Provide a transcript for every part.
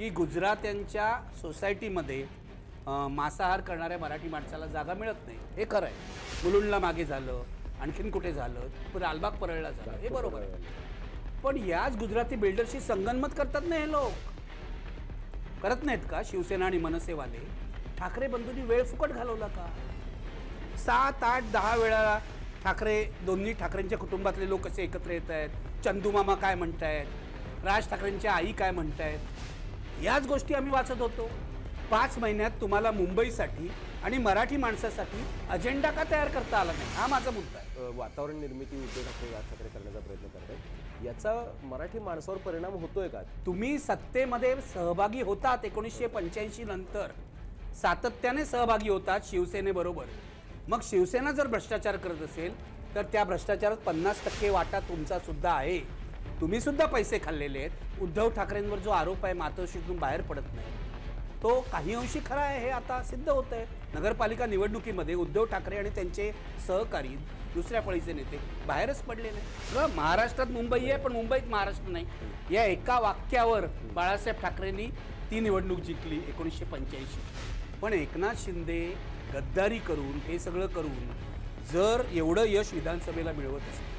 की गुजरात्यांच्या सोसायटीमध्ये मांसाहार करणाऱ्या मराठी माणसाला जागा मिळत नाही. हे खरं आहे. मुलुंडला मागे झालं, आणखीन कुठे झालं, लालबाग परळला झालं, हे बरोबर आहे. पण याच गुजराती बिल्डरशी संगनमत करतात ना हे लोक. करत नाहीत का? शिवसेना आणि मनसेवाले ठाकरे बंधूंनी वेळ फुकट घालवला का? 7, 8, 10 वेळा दोन्ही ठाकरेंच्या कुटुंबातले लोक कसे एकत्र येत आहेत, चंदूमामा काय म्हणतायत, राज ठाकरेंच्या आई काय म्हणतायत, याच गोष्टी आम्ही वाचत होतो. 5 महिन्यात तुम्हाला मुंबईसाठी आणि मराठी माणसासाठी अजेंडा का तयार करता आला नाही, हा माझा मुद्दा आहे. वातावरण निर्मिती उद्धव ठाकरे राज ठाकरे करण्याचा प्रयत्न करतात, याचा मराठी माणसावर परिणाम होतोय का? तुम्ही सत्तेमध्ये सहभागी होतात 1985 नंतर, सातत्याने सहभागी होतात शिवसेनेबरोबर. मग शिवसेना जर भ्रष्टाचार करत असेल तर त्या भ्रष्टाचारात 50% वाटा तुमचा सुद्धा आहे. तुम्ही सुद्धा पैसे खाल्लेले आहेत. उद्धव ठाकरेंवर जो आरोप आहे मातोश्रीतून बाहेर पडत नाही, तो काही अंशी खरा आहे, हे आता सिद्ध होत आहे. नगरपालिका निवडणुकीमध्ये उद्धव ठाकरे आणि त्यांचे सहकारी दुसऱ्या फळीचे नेते बाहेरच पडले नाही. महाराष्ट्रात मुंबई आहे पण मुंबईत महाराष्ट्र नाही, या एका वाक्यावर बाळासाहेब ठाकरेंनी ती निवडणूक जिंकली 1985. पण एकनाथ शिंदे गद्दारी करून, हे सगळं करून जर एवढं यश विधानसभेला मिळवत असतील,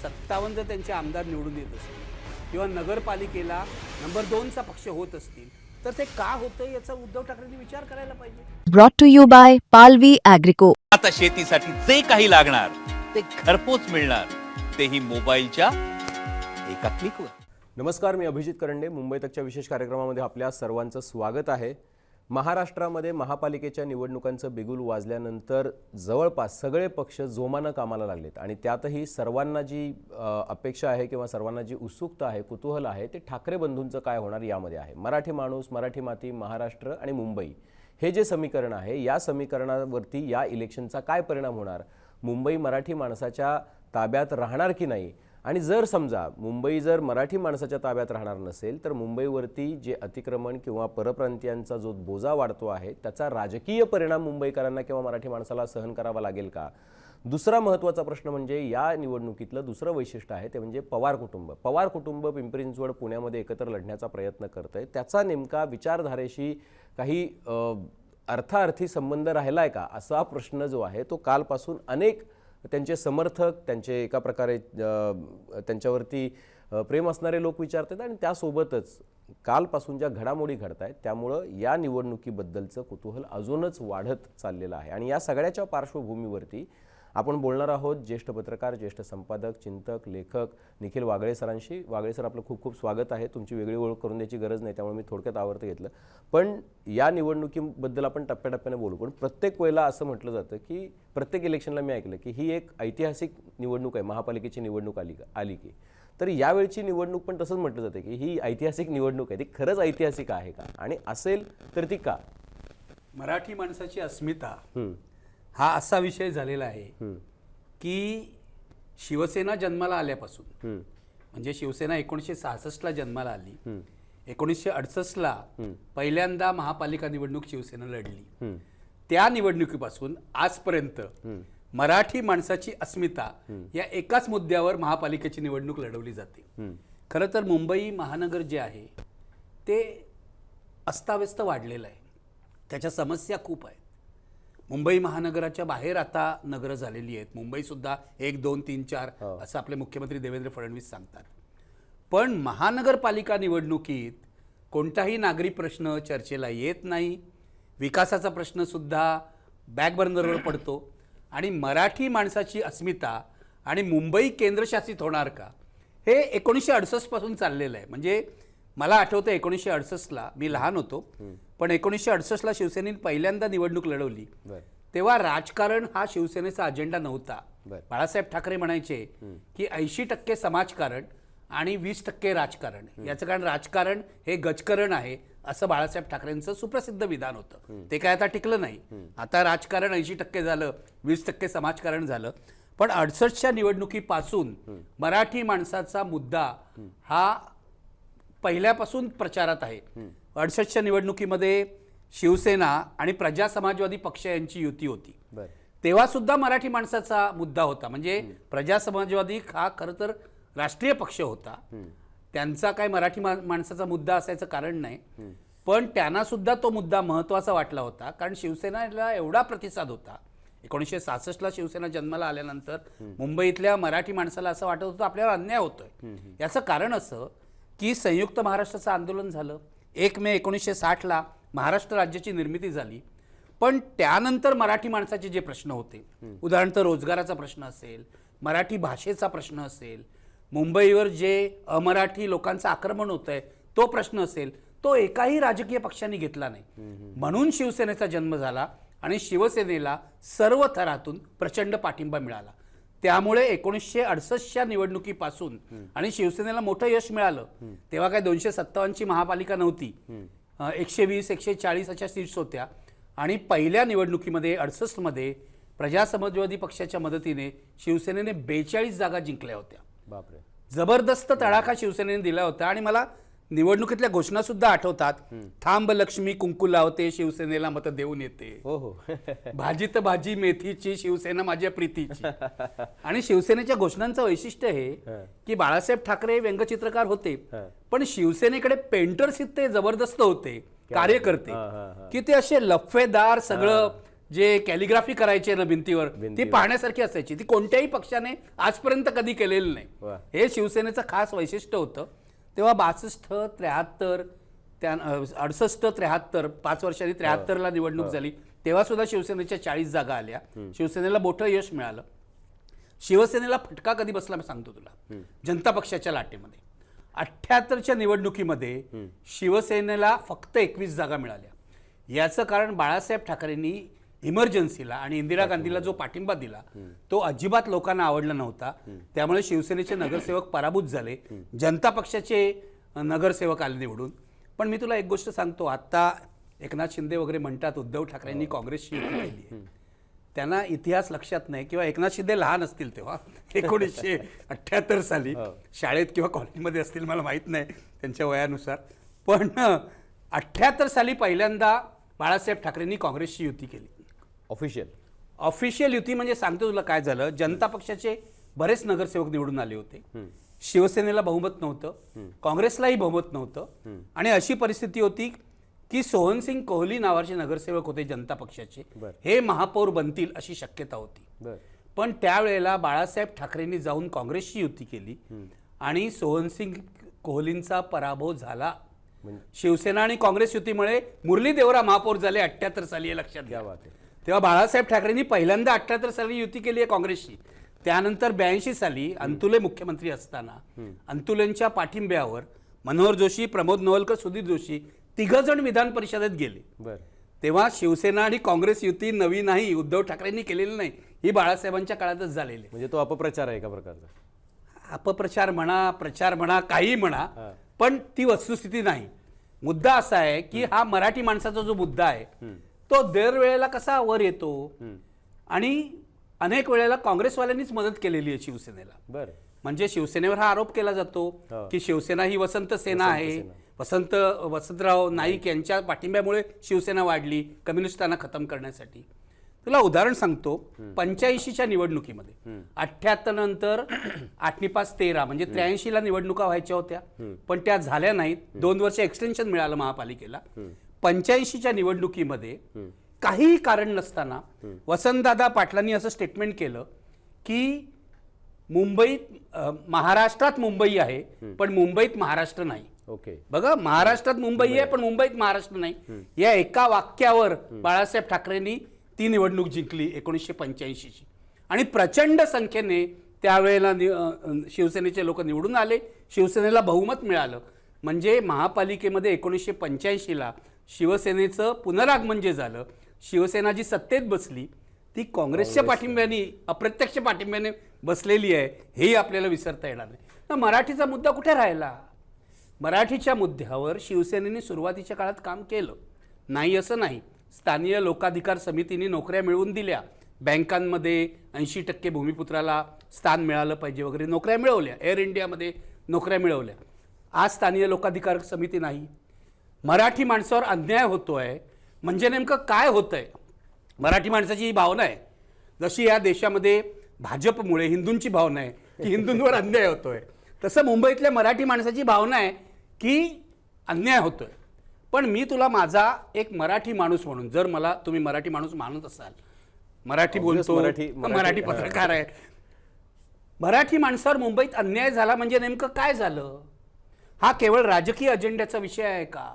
57 जर त्यांचे आमदार निवडून येत असतील किंवा नगरपालिकेला नंबर 2चा पक्ष होत असतील, तर ते का होतं याचा उद्धव ठाकरेंनी विचार करायला पाहिजे. ब्रॉट टू यू बाय पालवी ॲग्रिको. आता शेतीसाठी जे काही लागणार ते घरपोच मिळणार, तेही मोबाईलच्या एका क्लिकवर. नमस्कार, मी अभिजित करंडे. मुंबई तकच्या विशेष कार्यक्रमामध्ये आपल्या सर्वांचं स्वागत आहे. महाराष्ट्रामध्ये महापालिकेच्या निवडणुकांचं बिगुल वाजल्यानंतर जवळपास सगळे पक्ष जोमानं कामाला लागलेत आणि त्यातही सर्वांना जी अपेक्षा आहे किंवा सर्वांना जी उत्सुकता आहे, कुतूहल आहे, ते ठाकरे बंधूंचं काय होणार यामध्ये आहे. मराठी माणूस, मराठी माती, महाराष्ट्र आणि मुंबई हे जे समीकरण आहे, या समीकरणावरती या इलेक्शनचा काय परिणाम होणार, मुंबई मराठी माणसाच्या ताब्यात राहणार की नाही, आणि जर समजा मुंबई जर मराठी माणसाच्या ताब्यात राहणार नसेल तर मुंबईवरती जे अतिक्रमण किंवा परप्रांतीयांचा जो बोजा वाढतो आहे त्याचा राजकीय परिणाम मुंबईकरांना किंवा मराठी माणसाला सहन करावा लागेल का? दुसरा महत्त्वाचा प्रश्न म्हणजे या निवडणुकीतलं दुसरं वैशिष्ट्य आहे ते म्हणजे पवार कुटुंब. पवार कुटुंब पिंपरी चिंचवड पुण्यामध्ये एकत्र लढण्याचा प्रयत्न करत आहे. त्याचा नेमका विचारधारेशी काही अर्थार्थी संबंध राहिला आहे का, असा प्रश्न जो आहे तो कालपासून अनेक त्यांचे समर्थक, त्यांचे एका प्रकारे त्यांच्यावरती प्रेम असणारे लोक विचारतात आणि त्यासोबतच कालपासून ज्या घडामोडी घडत आहेत त्यामुळं या निवडणुकीबद्दलचं कुतूहल अजूनच वाढत चाललेलं आहे. आणि या सगळ्याच्या पार्श्वभूमीवरती आपण बोलणार आहोत ज्येष्ठ पत्रकार, ज्येष्ठ संपादक, चिंतक, लेखक निखिल वागळे सरांशी. वागळे सर, आपलं खूप खूप स्वागत आहे. तुमची वेगळी ओळख करून द्यायची गरज नाही, त्यामुळे मी थोडक्यात आवर्त घेतलं. पण या निवडणुकीबद्दल आपण टप्प्याटप्प्याने बोलू. पण प्रत्येक वेळेला असं म्हटलं जातं की प्रत्येक इलेक्शनला मी ऐकलं की ही एक ऐतिहासिक निवडणूक आहे, महापालिकेची निवडणूक आली की. तर यावेळची निवडणूक पण तसंच म्हटलं जातं की ही ऐतिहासिक निवडणूक आहे. ती खरंच ऐतिहासिक आहे का, आणि असेल तर ती का? मराठी माणसाची अस्मिता हा असा विषय झालेला आहे की शिवसेना जन्माला आल्यापासून, म्हणजे शिवसेना 1966ला जन्माला आली, 1968ला पहिल्यांदा महापालिका निवडणूक शिवसेना लढली. त्या निवडणुकीपासून आजपर्यंत मराठी माणसाची अस्मिता या एकाच मुद्द्यावर महापालिकेची निवडणूक लढवली जाते. खरं तर मुंबई महानगर जे आहे ते अस्ताव्यस्त वाढलेलं आहे, त्याच्या समस्या खूप आहेत. मुंबई महानगराच्या बाहेर आता नगरं झालेली आहेत. मुंबईसुद्धा 1, 2, 3, 4 असं आपले मुख्यमंत्री देवेंद्र फडणवीस सांगतात. पण महानगरपालिका निवडणुकीत कोणताही नागरी प्रश्न चर्चेला येत नाही, विकासाचा प्रश्नसुद्धा बॅकबर्नरवर पडतो, आणि मराठी माणसाची अस्मिता आणि मुंबई केंद्रशासित होणार का, हे 1968 पासून चाललेलं आहे. म्हणजे मला आठवतं 1968ला मी लहान होतो, पण 1968ला शिवसेनेने पहिल्यांदा निवडणूक लढवली तेव्हा राजकारण हा शिवसेनेचा अजेंडा नव्हता. बाळासाहेब ठाकरे म्हणायचे की 80% समाजकारण आणि 20% राजकारण. याचं कारण राजकारण हे गजकरण आहे असं बाळासाहेब ठाकरेंचं सुप्रसिद्ध विधान होतं. ते काय आता टिकलं नाही. आता राजकारण 80% झालं, 20% समाजकारण झालं. पण 68च्या निवडणुकीपासून मराठी माणसाचा मुद्दा हा पहिल्यापासून प्रचारात आहे. 68च्या निवडणुकीमध्ये शिवसेना आणि प्रजा समाजवादी पक्ष यांची युती होती. तेव्हा सुद्धा मराठी माणसाचा मुद्दा होता. म्हणजे प्रजा समाजवादी हा खरं तर राष्ट्रीय पक्ष होता, त्यांचा काय मराठी माणसाचा मुद्दा असायचं कारण नाही, पण त्यांना सुद्धा तो मुद्दा महत्त्वाचा वाटला होता. कारण शिवसेनेला एवढा प्रतिसाद होता. 1966ला शिवसेना जन्माला आल्यानंतर मुंबईतल्या मराठी माणसाला असं वाटत होतं आपल्यावर अन्याय होतोय. याचं कारण असं की संयुक्त महाराष्ट्राचं आंदोलन झालं. 1 मे 1960ला महाराष्ट्र राज्याची निर्मिती झाली. पण त्यानंतर मराठी माणसाचे जे प्रश्न होते, उदाहरणार्थ रोजगाराचा प्रश्न असेल, मराठी भाषेचा प्रश्न असेल, मुंबईवर जे अमराठी लोकांचं आक्रमण होत आहे तो प्रश्न असेल, तो एकाही राजकीय पक्षाने घेतला नाही. म्हणून शिवसेनेचा जन्म झाला आणि शिवसेनेला सर्व थरातून प्रचंड पाठिंबा मिळाला. त्यामुळे 1968च्या निवडणुकीपासून आणि शिवसेनेला मोठं यश मिळालं. तेव्हा काय 257ची महापालिका नव्हती, 120 140 अशा सीट्स होत्या. आणि पहिल्या निवडणुकीमध्ये 68मध्ये प्रजा समाजवादी पक्षाच्या मदतीने शिवसेनेने 42 जागा जिंकल्या होत्या. बापरे, जबरदस्त तडाखा शिवसेनेने दिला होता. आणि मला निवडणुकीतल्या घोषणा सुद्धा आठवतात. थांब लक्ष्मी कुंकू लावते, शिवसेनेला मत देऊन येते. हो हो भाजीत भाजी मेथीची, शिवसेना माझ्या प्रीतीची. आणि शिवसेनेच्या घोषणांचं वैशिष्ट्य हे की बाळासाहेब ठाकरे व्यंगचित्रकार होते, पण शिवसेनेकडे पेंटर्स इतके जबरदस्त होते कार्यकर्ते की ते असे लफेदार सगळं जे कॅलिग्राफी करायचे ना भिंतीवर, ती पाहण्यासारखी असायची. ती कोणत्याही पक्षाने आजपर्यंत कधी केलेलं नाही. हे शिवसेनेचं खास वैशिष्ट्य होतं. तेव्हा 62, 73, 68, 73 5 वर्षांनी 73ला निवडणूक झाली. तेव्हा सुद्धा शिवसेनेच्या 40 जागा आल्या. शिवसेनेला मोठं यश मिळालं. शिवसेनेला फटका कधी बसला मी सांगतो तुला. जनता पक्षाच्या लाटेमध्ये 78च्या निवडणुकीमध्ये शिवसेनेला फक्त 21 जागा मिळाल्या. याचं कारण बाळासाहेब ठाकरेंनी इमर्जन्सीला आणि इंदिरा गांधीला जो पाठिंबा दिला तो अजिबात लोकांना आवडला नव्हता. त्यामुळे शिवसेनेचे नगरसेवक पराभूत झाले. जनता पक्षाचे नगरसेवक आले निवडून. पण मी तुला एक गोष्ट सांगतो, आता एकनाथ शिंदे वगैरे म्हणतात उद्धव ठाकरेंनी काँग्रेसची युती केली आहे. त्यांना इतिहास लक्षात नाही किंवा एकनाथ शिंदे लहान असतील तेव्हा 1978 साली शाळेत किंवा कॉलेजमध्ये असतील, मला माहीत नाही त्यांच्या वयानुसार. पण 78 साली पहिल्यांदा बाळासाहेब ठाकरेंनी काँग्रेसची युती केली. ऑफिशियल युती म्हणजे सांगतो तुला काय झालं. जनता पक्षाचे बरेच नगरसेवक निवडून आले होते. शिवसेनेला बहुमत नव्हतं, काँग्रेसलाही बहुमत नव्हतं. आणि अशी परिस्थिती होती की सोहनसिंग कोहली नावाचे नगरसेवक होते जनता पक्षाचे, हे महापौर बनतील अशी शक्यता होती. पण त्यावेळेला बाळासाहेब ठाकरेंनी जाऊन काँग्रेसची युती केली आणि सोहनसिंग कोहलींचा पराभव झाला. शिवसेना आणि काँग्रेस युतीमुळे मुरली देवरा महापौर झाले 78 साली, हे लक्षात घ्या. तेव्हा बाळासाहेब ठाकरेंनी पहिल्यांदा 78 साली युती केली आहे काँग्रेसची. त्यानंतर 82 साली अंतुले मुख्यमंत्री असताना अंतुलेंच्या पाठिंब्यावर मनोहर जोशी, प्रमोद नवलकर, सुधीर जोशी तिघजण विधान परिषदेत गेले. तेव्हा शिवसेना आणि काँग्रेस युती नवी नाही, उद्धव ठाकरेंनी केलेली नाही, ही बाळासाहेबांच्या काळातच झालेली. म्हणजे तो अपप्रचार आहे एका प्रकारचा. अपप्रचार म्हणा, प्रचार म्हणा, काही म्हणा, पण ती वस्तुस्थिती नाही. मुद्दा असा आहे की हा मराठी माणसाचा जो मुद्दा आहे तो दरवेळेला कसा वर येतो. आणि अनेक वेळेला काँग्रेसवाल्यांनीच मदत केलेली आहे शिवसेनेला. म्हणजे शिवसेनेवर हा आरोप केला जातो की शिवसेना ही वसंत सेना आहे. वसंतराव नाईक यांच्या पाठिंब्यामुळे शिवसेना वाढली कम्युनिस्टांना खतम करण्यासाठी. तुला उदाहरण सांगतो. 85च्या निवडणुकीमध्ये 78 नंतर 8 × 5 = 13 म्हणजे 83ला निवडणुका व्हायच्या होत्या, पण त्या झाल्या नाहीत. 2 वर्ष एक्सटेन्शन मिळालं महापालिकेला. 85च्या निवडणुकीमध्ये काही कारण नसताना वसंतदादा पाटलांनी असं स्टेटमेंट केलं की मुंबईत महाराष्ट्रात मुंबई आहे पण मुंबईत महाराष्ट्र नाही. बघा, महाराष्ट्रात मुंबई आहे पण मुंबईत महाराष्ट्र नाही. या एका वाक्यावर बाळासाहेब ठाकरेंनी ती निवडणूक जिंकली 1985ची. आणि प्रचंड संख्येने त्यावेळेला शिवसेनेचे लोक निवडून आले, शिवसेनेला बहुमत मिळालं. म्हणजे महापालिकेमध्ये 1985ला शिवसेनेचं पुनरागमन जे झालं, शिवसेना जी सत्तेत बसली ती काँग्रेसच्या पाठिंब्याने, अप्रत्यक्ष पाठिंब्याने बसलेली आहे, हेही आपल्याला विसरता येणार नाही. तर मराठीचा मुद्दा कुठे राहिला? मराठीच्या मुद्द्यावर शिवसेनेने सुरुवातीच्या काळात काम केलं नाही असं नाही. स्थानिक लोकाधिकार समितीने नोकऱ्या मिळवून दिल्या, बँकांमध्ये 80% भूमिपुत्राला स्थान मिळालं पाहिजे वगैरे नोकऱ्या मिळवल्या, एअर इंडियामध्ये नोकऱ्या मिळवल्या. आज स्थानिक लोकाधिकार समिती नाही. मराठी माणसावर अन्याय होतोय म्हणजे नेमकं काय होतंय? मराठी माणसाची ही भावना आहे. जशी या देशामध्ये भाजपमुळे हिंदूंची भावना आहे की हिंदूंवर अन्याय होतोय, तसं मुंबईतल्या मराठी माणसाची भावना आहे की अन्याय होतोय. पण मी तुला माझा एक मराठी माणूस म्हणून, जर मला तुम्ही मराठी माणूस मानत असाल, मराठी बोलतो, मराठी पत्रकार आहे, मराठी माणसावर मुंबईत अन्याय झाला म्हणजे नेमकं काय झालं? हा केवळ राजकीय अजेंड्याचा विषय आहे का?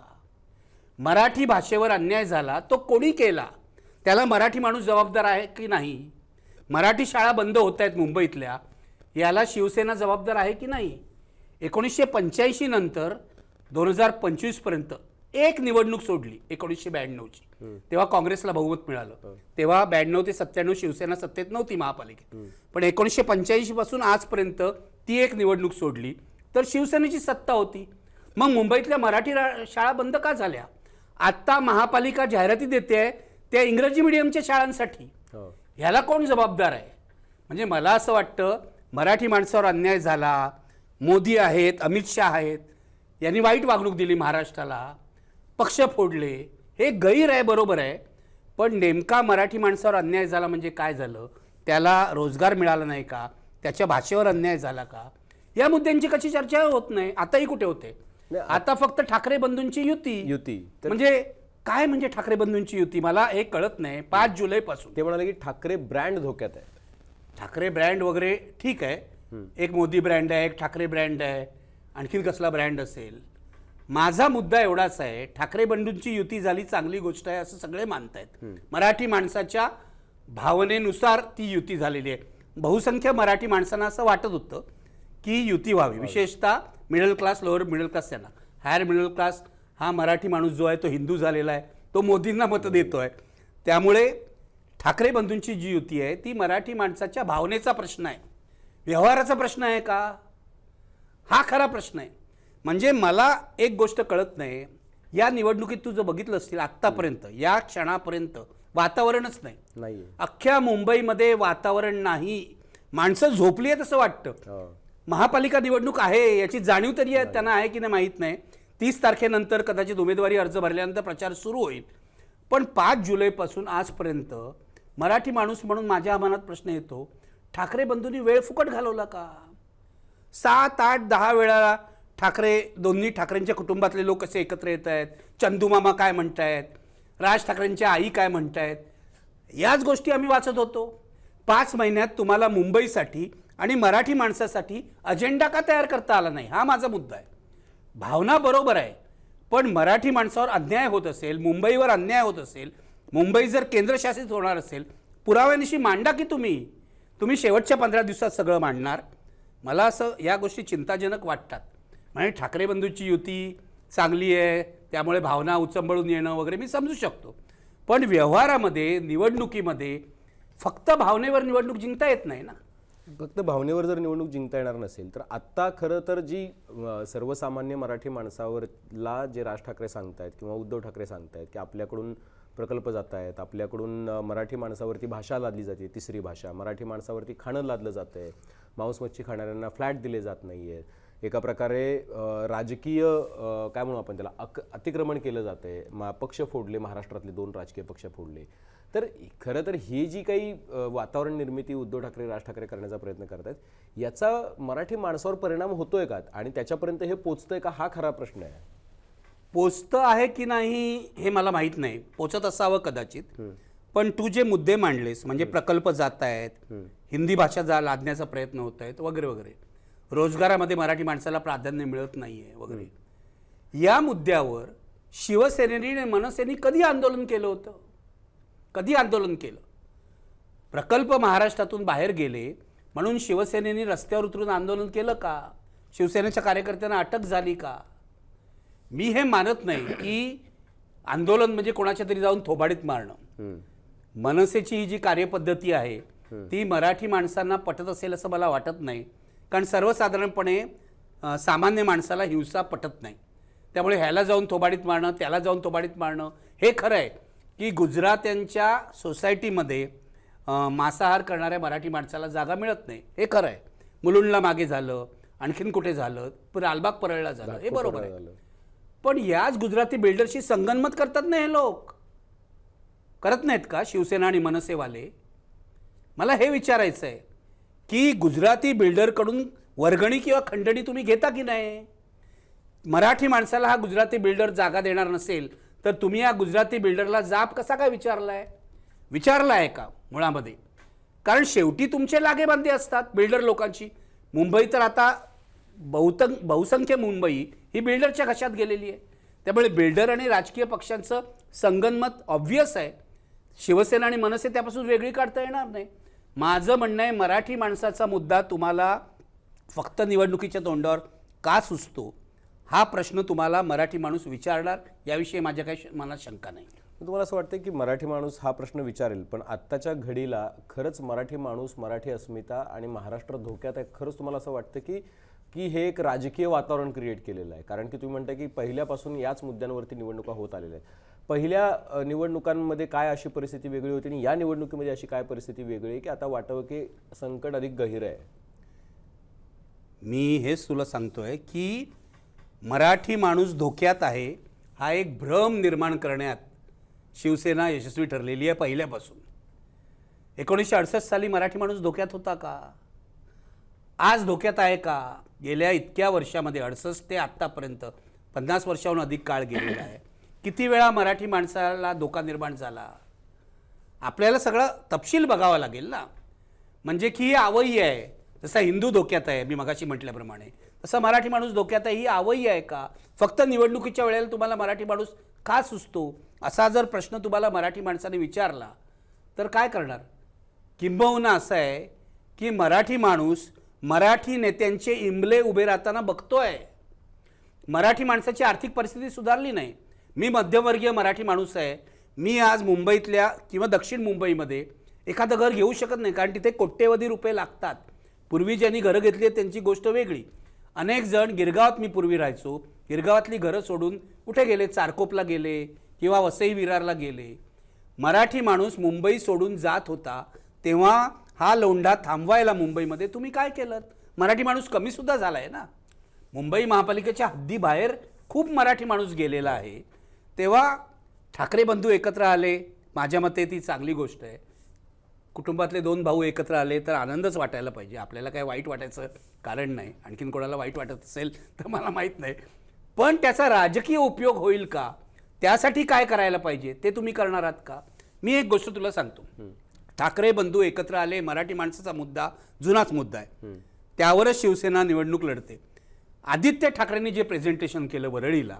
मराठी भाषेवर अन्याय झाला तो कोणी केला, त्याला मराठी माणूस जबाबदार आहे की नाही? मराठी शाळा बंद होत आहेत मुंबईतल्या, याला शिवसेना जबाबदार आहे की नाही? 1985 नंतर 2025 पर्यंत एक निवडणूक सोडली 1992ची, तेव्हा काँग्रेसला बहुमत मिळालं. तेव्हा 92 ते 97 शिवसेना सत्तेत नव्हती महापालिकेत. पण 1985 पासून आजपर्यंत ती एक निवडणूक सोडली तर शिवसेनेची सत्ता होती. मग मुंबईतल्या मराठी शाळा बंद का झाल्या? आत्ता महापालिका जाहिराती देते आहे त्या इंग्रजी मीडियमच्या शाळांसाठी. ह्याला कोण जबाबदार आहे? म्हणजे मला असं वाटतं मराठी माणसावर अन्याय झाला, मोदी आहेत, अमित शहा आहेत, यांनी वाईट वागणूक दिली महाराष्ट्राला, पक्ष फोडले, हे गैर आहे, बरोबर आहे. पण नेमका मराठी माणसावर अन्याय झाला म्हणजे काय झालं? त्याला रोजगार मिळाला नाही का? त्याच्या भाषेवर अन्याय झाला का? या मुद्द्यांची कशी चर्चा होत नाही. आताही कुठे होते? आता फक्त ठाकरे बंधूंची युती म्हणजे काय? म्हणजे ठाकरे बंधूंची युती मला हे कळत नाही. 5 जुलैपासून ते म्हणाले की ठाकरे ब्रँड धोक्यात आहे. ठाकरे ब्रँड वगैरे ठीक आहे, एक मोदी ब्रँड आहे, एक ठाकरे ब्रँड आहे, आणखीन कसला ब्रँड असेल? माझा मुद्दा एवढाच आहे, ठाकरे बंधूंची युती झाली चांगली गोष्ट आहे असं सगळे मानतायत. मराठी माणसाच्या भावनेनुसार ती युती झालेली आहे. बहुसंख्य मराठी माणसांना असं वाटत होतं की युती व्हावी, विशेषतः middle class, lower middle class. त्यांना हायर मिडल क्लास हा मराठी माणूस जो आहे तो हिंदू झालेला आहे, तो मोदींना मतं देतोय. त्यामुळे ठाकरे बंधूंची जी युती आहे ती मराठी माणसाच्या भावनेचा प्रश्न आहे, व्यवहाराचा प्रश्न आहे का? हा खरा प्रश्न आहे. म्हणजे मला एक गोष्ट कळत नाही, या निवडणुकीत तू जर बघितलं असतील आत्तापर्यंत, या क्षणापर्यंत वातावरणच नाही. अख्ख्या मुंबईमध्ये वातावरण नाही, माणसं झोपली आहेत असं वाटतं. महापालिका निवडणूक आहे याची जाणीव तरी आहे त्यांना आहे की नाही माहीत नाही. 30 तारखेनंतर कदाचित उमेदवारी अर्ज भरल्यानंतर प्रचार सुरू होईल. पण 5 जुलैपासून आजपर्यंत मराठी माणूस म्हणून माझ्या मनात प्रश्न येतो, ठाकरे बंधूंनी वेळ फुकट घालवला का? 7, 8, 10 वेळा दोन्ही ठाकरेंच्या कुटुंबातले लोक कसे एकत्र येत आहेत, चंदूमामा काय म्हणतायत, राज ठाकरेंच्या आई काय म्हणतायत, याच गोष्टी आम्ही वाचत होतो. 5 महिन्यात तुम्हाला मुंबईसाठी आणि मराठी माणसासाठी अजेंडा का तयार करता आला नाही? हा माझा मुद्दा आहे. भावना बरोबर आहे, पण मराठी माणसावर अन्याय होत असेल, मुंबईवर अन्याय होत असेल, मुंबई जर केंद्रशासित होणार असेल, पुराव्यानिशी मांडा की तुम्ही शेवटच्या 15 दिवसात सगळं मांडणार? मला असं या गोष्टी चिंताजनक वाटतात. म्हणजे ठाकरे बंधूंची युती चांगली आहे त्यामुळे भावना उचंबळून येणं वगैरे मी समजू शकतो, पण व्यवहारामध्ये, निवडणुकीमध्ये फक्त भावनेवर निवडणूक जिंकता येत नाही ना. फक्त भावनेवर जर निवडणूक जिंकता येणार नसेल तर आत्ता खरं तर जी सर्वसामान्य मराठी माणसावरला जे राज ठाकरे सांगतायत किंवा उद्धव ठाकरे सांगतायत की आपल्याकडून प्रकल्प जात आहेत, आपल्याकडून मराठी माणसावरती भाषा लादली जाते, तिसरी भाषा, मराठी माणसावरती खाणं लादलं जातं आहे, मांस मच्छी खाणाऱ्यांना फ्लॅट दिले जात नाही आहेत, एका प्रकारे राजकीय काय म्हणू आपण त्याला अतिक्रमण केलं जातं आहे, पक्ष फोडले, महाराष्ट्रातले 2 राजकीय पक्ष फोडले. तर खरं तर ही जी काही वातावरण निर्मिती उद्धव ठाकरे, राज ठाकरे करण्याचा प्रयत्न करत आहेत याचा मराठी माणसावर परिणाम होतोय का आणि त्याच्यापर्यंत हे पोचतंय का, हा खरा प्रश्न आहे. पोचतं आहे की नाही हे मला माहीत नाही, पोचत असावं कदाचित. पण तू जे मुद्दे मांडलेस म्हणजे प्रकल्प जात आहेत, हिंदी भाषा लादण्याचा प्रयत्न होत आहेत वगैरे वगैरे, रोजगारामध्ये मराठी माणसाला प्राधान्य मिळत नाही आहे वगैरे, या मुद्द्यावर शिवसेनेने, मनसेने कधी आंदोलन केलं होतं? कधी आंदोलन केलं? प्रकल्प महाराष्ट्रातून बाहेर गेले म्हणून शिवसेनेने रस्त्यावर उतरून आंदोलन केलं का? शिवसेनेच्या कार्यकर्त्यांना अटक झाली का? मी हे मानत नाही की आंदोलन म्हणजे कोणाच्या तरी जाऊन थोबाडीत मारणं. मनसेची ही जी कार्यपद्धती आहे ती मराठी माणसांना पटत असेल असं मला वाटत नाही, कारण सर्वसाधारणपणे सामान्य माणसाला हिंसा पटत नाही. त्यामुळे ह्याला जाऊन थोबाडीत मारणं, त्याला जाऊन थोबाडीत मारणं, हे खरं आहे की गुजरात्यांच्या सोसायटीमध्ये मांसाहार करणाऱ्या मराठी माणसाला जागा मिळत नाही, हे खरं आहे. मुलुंडला मागे झालं, आणखीन कुठे झालं, लालबाग परळला झालं, हे बरोबर आहे. पण याच गुजराती बिल्डरशी संगनमत करतात ना हे लोक, करत नाहीत का शिवसेना आणि मनसेवाले? मला हे विचारायचं आहे की गुजराती बिल्डरकडून वर्गणी किंवा खंडणी तुम्ही घेता की नाही? मराठी माणसाला हा गुजराती बिल्डर जागा देणार नसेल तर तुम्ही या गुजराती बिल्डरला जाब कसा काय विचारला आहे का मुळामध्ये? कारण शेवटी तुमचे लागेबांधे असतात बिल्डर लोकांची. मुंबई तर आता बहुसंख्य मुंबई ही बिल्डरच्या घशात गेलेली आहे. त्यामुळे बिल्डर आणि राजकीय पक्षांचं संगनमत ऑब्व्हियस आहे. शिवसेना आणि मनसे त्यापासून वेगळी काढता येणार नाही. माझं म्हणणं आहे, मराठी माणसाचा मुद्दा तुम्हाला फक्त निवडणुकीच्या तोंडावर का सुचतो हा प्रश्न तुम्हाला मराठी माणूस विचारणार, याविषयी माझ्या काही मनात शंका नाही. तुम्हाला असं वाटतं की मराठी माणूस हा प्रश्न विचारेल, पण आत्ताच्या घडीला खरंच मराठी माणूस, मराठी अस्मिता आणि महाराष्ट्र धोक्यात आहे? खरंच तुम्हाला असं वाटतं की की हे एक राजकीय वातावरण क्रिएट केलेलं आहे? कारण की तुम्ही म्हणता की पहिल्यापासून याच मुद्द्यांवरती निवडणुका होत आलेल्या आहेत. पहिल्या निवडणुकांमध्ये काय अशी परिस्थिती वेगळी होती आणि या निवडणुकीमध्ये अशी काय परिस्थिती वेगळी आहे की आता वाटावं की संकट अधिक गहिर आहे? मी हेच तुला सांगतोय की मराठी माणूस धोक्यात आहे हा एक भ्रम निर्माण करण्यात शिवसेना यशस्वी ठरलेली आहे पहिल्यापासून. 1968 साली मराठी माणूस धोक्यात होता का? आज धोक्यात आहे का? गेल्या इतक्या वर्षामध्ये 68 ते आत्तापर्यंत 50 वर्षाहून अधिक काळ गेलेला आहे. किती वेळा मराठी माणसाला धोका निर्माण झाला? आपल्याला सगळं तपशील बघावा लागेल ना. म्हणजे की ही आवई आहे, जसा हिंदू धोक्यात आहे मी मगाशी म्हटल्याप्रमाणे, तसं मराठी माणूस धोक्यात आहे. ही आवई आहे का? फक्त निवडणुकीच्या वेळेला तुम्हाला मराठी माणूस का सुचतो असा जर प्रश्न तुम्हाला मराठी माणसाने विचारला तर काय करणार? किंबहुना असं आहे की मराठी माणूस मराठी नेत्यांचे इमले उभे राहताना बघतोय. मराठी माणसाची आर्थिक परिस्थिती सुधारली नाही. मी मध्यमवर्गीय मराठी माणूस आहे. मी आज मुंबईतल्या किंवा दक्षिण मुंबईमध्ये एखादं घर घेऊ शकत नाही, कारण तिथे कोट्यवधी रुपये लागतात. पूर्वी ज्यांनी घरं घेतली त्यांची गोष्ट वेगळी. अनेक जण गिरगावात, मी पूर्वी राहायचो, गिरगावातली घरं सोडून कुठे गेले? चारकोपला गेले किंवा वसई विरारला गेले. मराठी माणूस मुंबई सोडून जात होता तेव्हा हा लोंढा थांबवायला मुंबईमध्ये तुम्ही काय केलं? मराठी माणूस कमीसुद्धा झाला आहे ना. मुंबई महापालिकेच्या हद्दीबाहेर खूप मराठी माणूस गेलेला आहे. तेव्हा ठाकरे बंधू एकत्र आले, माझ्या मते ती चांगली गोष्ट आहे. कुटुंबातले 2 भाऊ एकत्र आले तर आनंदच वाटायला पाहिजे. आपल्याला काय वाईट वाटायचं कारण नाही. आणखीन कोणाला वाईट वाटत असेल तर मला माहीत नाही. पण त्याचा राजकीय उपयोग होईल का? त्यासाठी काय करायला पाहिजे ते तुम्ही करणार आहात का? मी एक गोष्ट तुला सांगतो. ठाकरे बंधू एकत्र आले, मराठी माणसाचा मुद्दा जुनाच मुद्दा आहे, त्यावरच शिवसेना निवडणूक लढते. आदित्य ठाकरेंनी जे प्रेझेंटेशन केलं वरळीला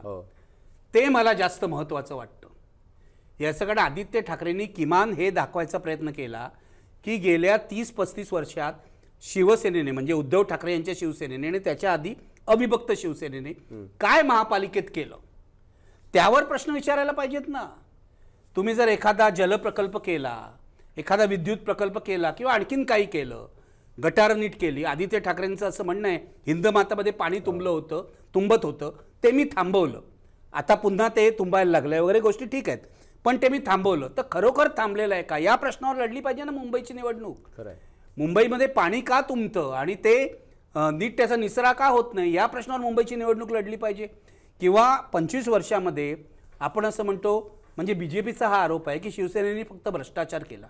ते मला जास्त महत्त्वाचं वाटतं. याच्याकडे आदित्य ठाकरेंनी किमान हे दाखवायचा प्रयत्न केला की गेल्या 30-35 वर्षात शिवसेनेने, म्हणजे उद्धव ठाकरे यांच्या शिवसेनेने आणि त्याच्या आधी अविभक्त शिवसेनेने काय महापालिकेत केलं, त्यावर प्रश्न विचारायला पाहिजेत ना. तुम्ही जर एखादा जलप्रकल्प केला, एखादा विद्युत प्रकल्प केला किंवा आणखीन काही केलं, गटारं नीट केली. आदित्य ठाकरेंचं असं म्हणणं आहे हिंदमातामध्ये पाणी तुंबत होतं ते मी थांबवलं, आता पुन्हा ते तुंबायला लागलंय वगैरे गोष्टी ठीक आहेत, पण ते मी थांबवलं. तर खरोखर थांबलेलं आहे का? या प्रश्नावर लढली पाहिजे ना मुंबईची निवडणूक. मुंबईमध्ये पाणी का तुंबतं आणि ते नीट त्याचा निचरा का होत नाही या प्रश्नावर मुंबईची निवडणूक लढली पाहिजे. किंवा 25 वर्षामध्ये आपण असं म्हणतो, म्हणजे बीजेपीचा हा आरोप आहे की शिवसेनेने फक्त भ्रष्टाचार केला.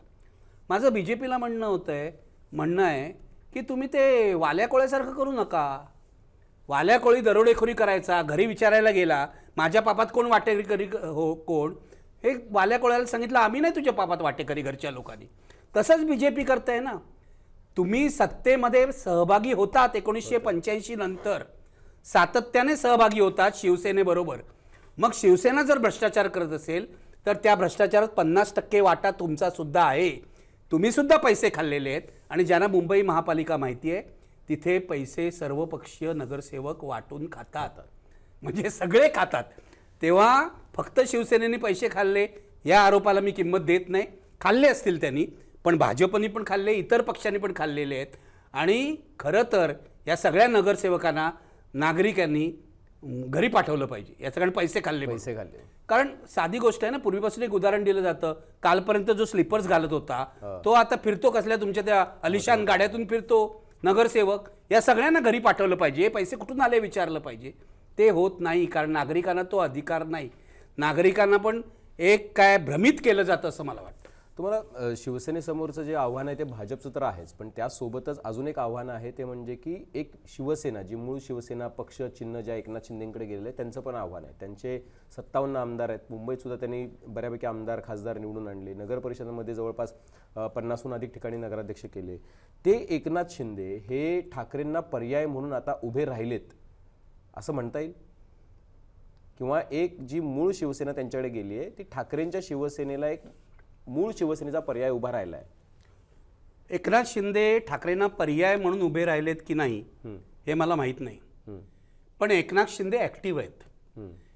माझं बीजेपीला म्हणणं आहे की तुम्ही ते वाल्या कोळ्यासारखं करू नका. वाल्या कोळी दरोडेखोरी करायचा, घरी विचारायला गेला माझ्या पापात कोण वाटेकरी हो कोण, हे वाल्या कोळ्याला सांगितलं आम्ही नाही तुझ्या पापात वाटेकरी घरच्या लोकांनी. तसंच बीजेपी करताय ना. तुम्ही सत्तेमध्ये सहभागी होतात 1985 नंतर, सातत्याने सहभागी होतात शिवसेनेबरोबर. मग शिवसेना जर भ्रष्टाचार करत असेल तर त्या भ्रष्टाचारात 50% वाटा तुमचा सुद्धा आहे. तुम्ही सुद्धा पैसे खाल्लेले आहेत. आणि ज्यांना मुंबई महापालिका माहिती आहे तिथे पैसे सर्वपक्षीय नगरसेवक वाटून खातात, म्हणजे सगळे खातात. तेव्हा फक्त शिवसेनेने पैसे खाल्ले या आरोपाला मी किंमत देत नाही. खाल्ले असतील त्यांनी, पण भाजपनी पण खाल्ले, इतर पक्षांनी पण खाल्लेले आहेत. आणि खरं तर या सगळ्या नगरसेवकांना नागरिकांनी घरी पाठवलं पाहिजे, याचं कारण पैसे खाल्ले. कारण साधी गोष्ट आहे ना. पूर्वीपासून एक उदाहरण दिलं जातं, कालपर्यंत जो स्लीपर्स घालत होता तो आता फिरतो कसल्या तुमच्या त्या अलिशान गाड्यातून फिरतो नगरसेवक. या सगळ्यांना घरी पाठवलं पाहिजे. पैसे कुठून आले विचारलं पाहिजे. ते होत नाही, कारण नागरिकांना तो अधिकार नाही. नागरिकांना पण एक काय भ्रमित केलं जातं असं मला वाटतं. तुम्हाला शिवसेनेसमोरचं जे आव्हान आहे ते भाजपचं तर आहेच, पण त्यासोबतच अजून एक आव्हान आहे ते म्हणजे की एक शिवसेना जी मूळ शिवसेना पक्ष चिन्ह ज्या एकनाथ शिंदेकडे गेलेलं आहे त्यांचं पण आव्हान आहे. त्यांचे 57 आमदार आहेत. मुंबईत सुद्धा त्यांनी बऱ्यापैकी आमदार खासदार निवडून आणले. नगर परिषदांमध्ये जवळपास 50हून अधिक ठिकाणी नगराध्यक्ष केले. ते एकनाथ शिंदे हे ठाकरेंना पर्याय म्हणून आता उभे राहिलेत असं म्हणता येईल, किंवा एक जी मूळ शिवसेना त्यांच्याकडे गेली आहे ती ठाकरेंच्या शिवसेनेला एक मूळ शिवसेनेचा पर्याय उभा राहिला आहे. एकनाथ शिंदे ठाकरेंना पर्याय म्हणून उभे राहिलेत की नाही हे मला माहीत नाही, पण एकनाथ शिंदे ॲक्टिव्ह आहेत.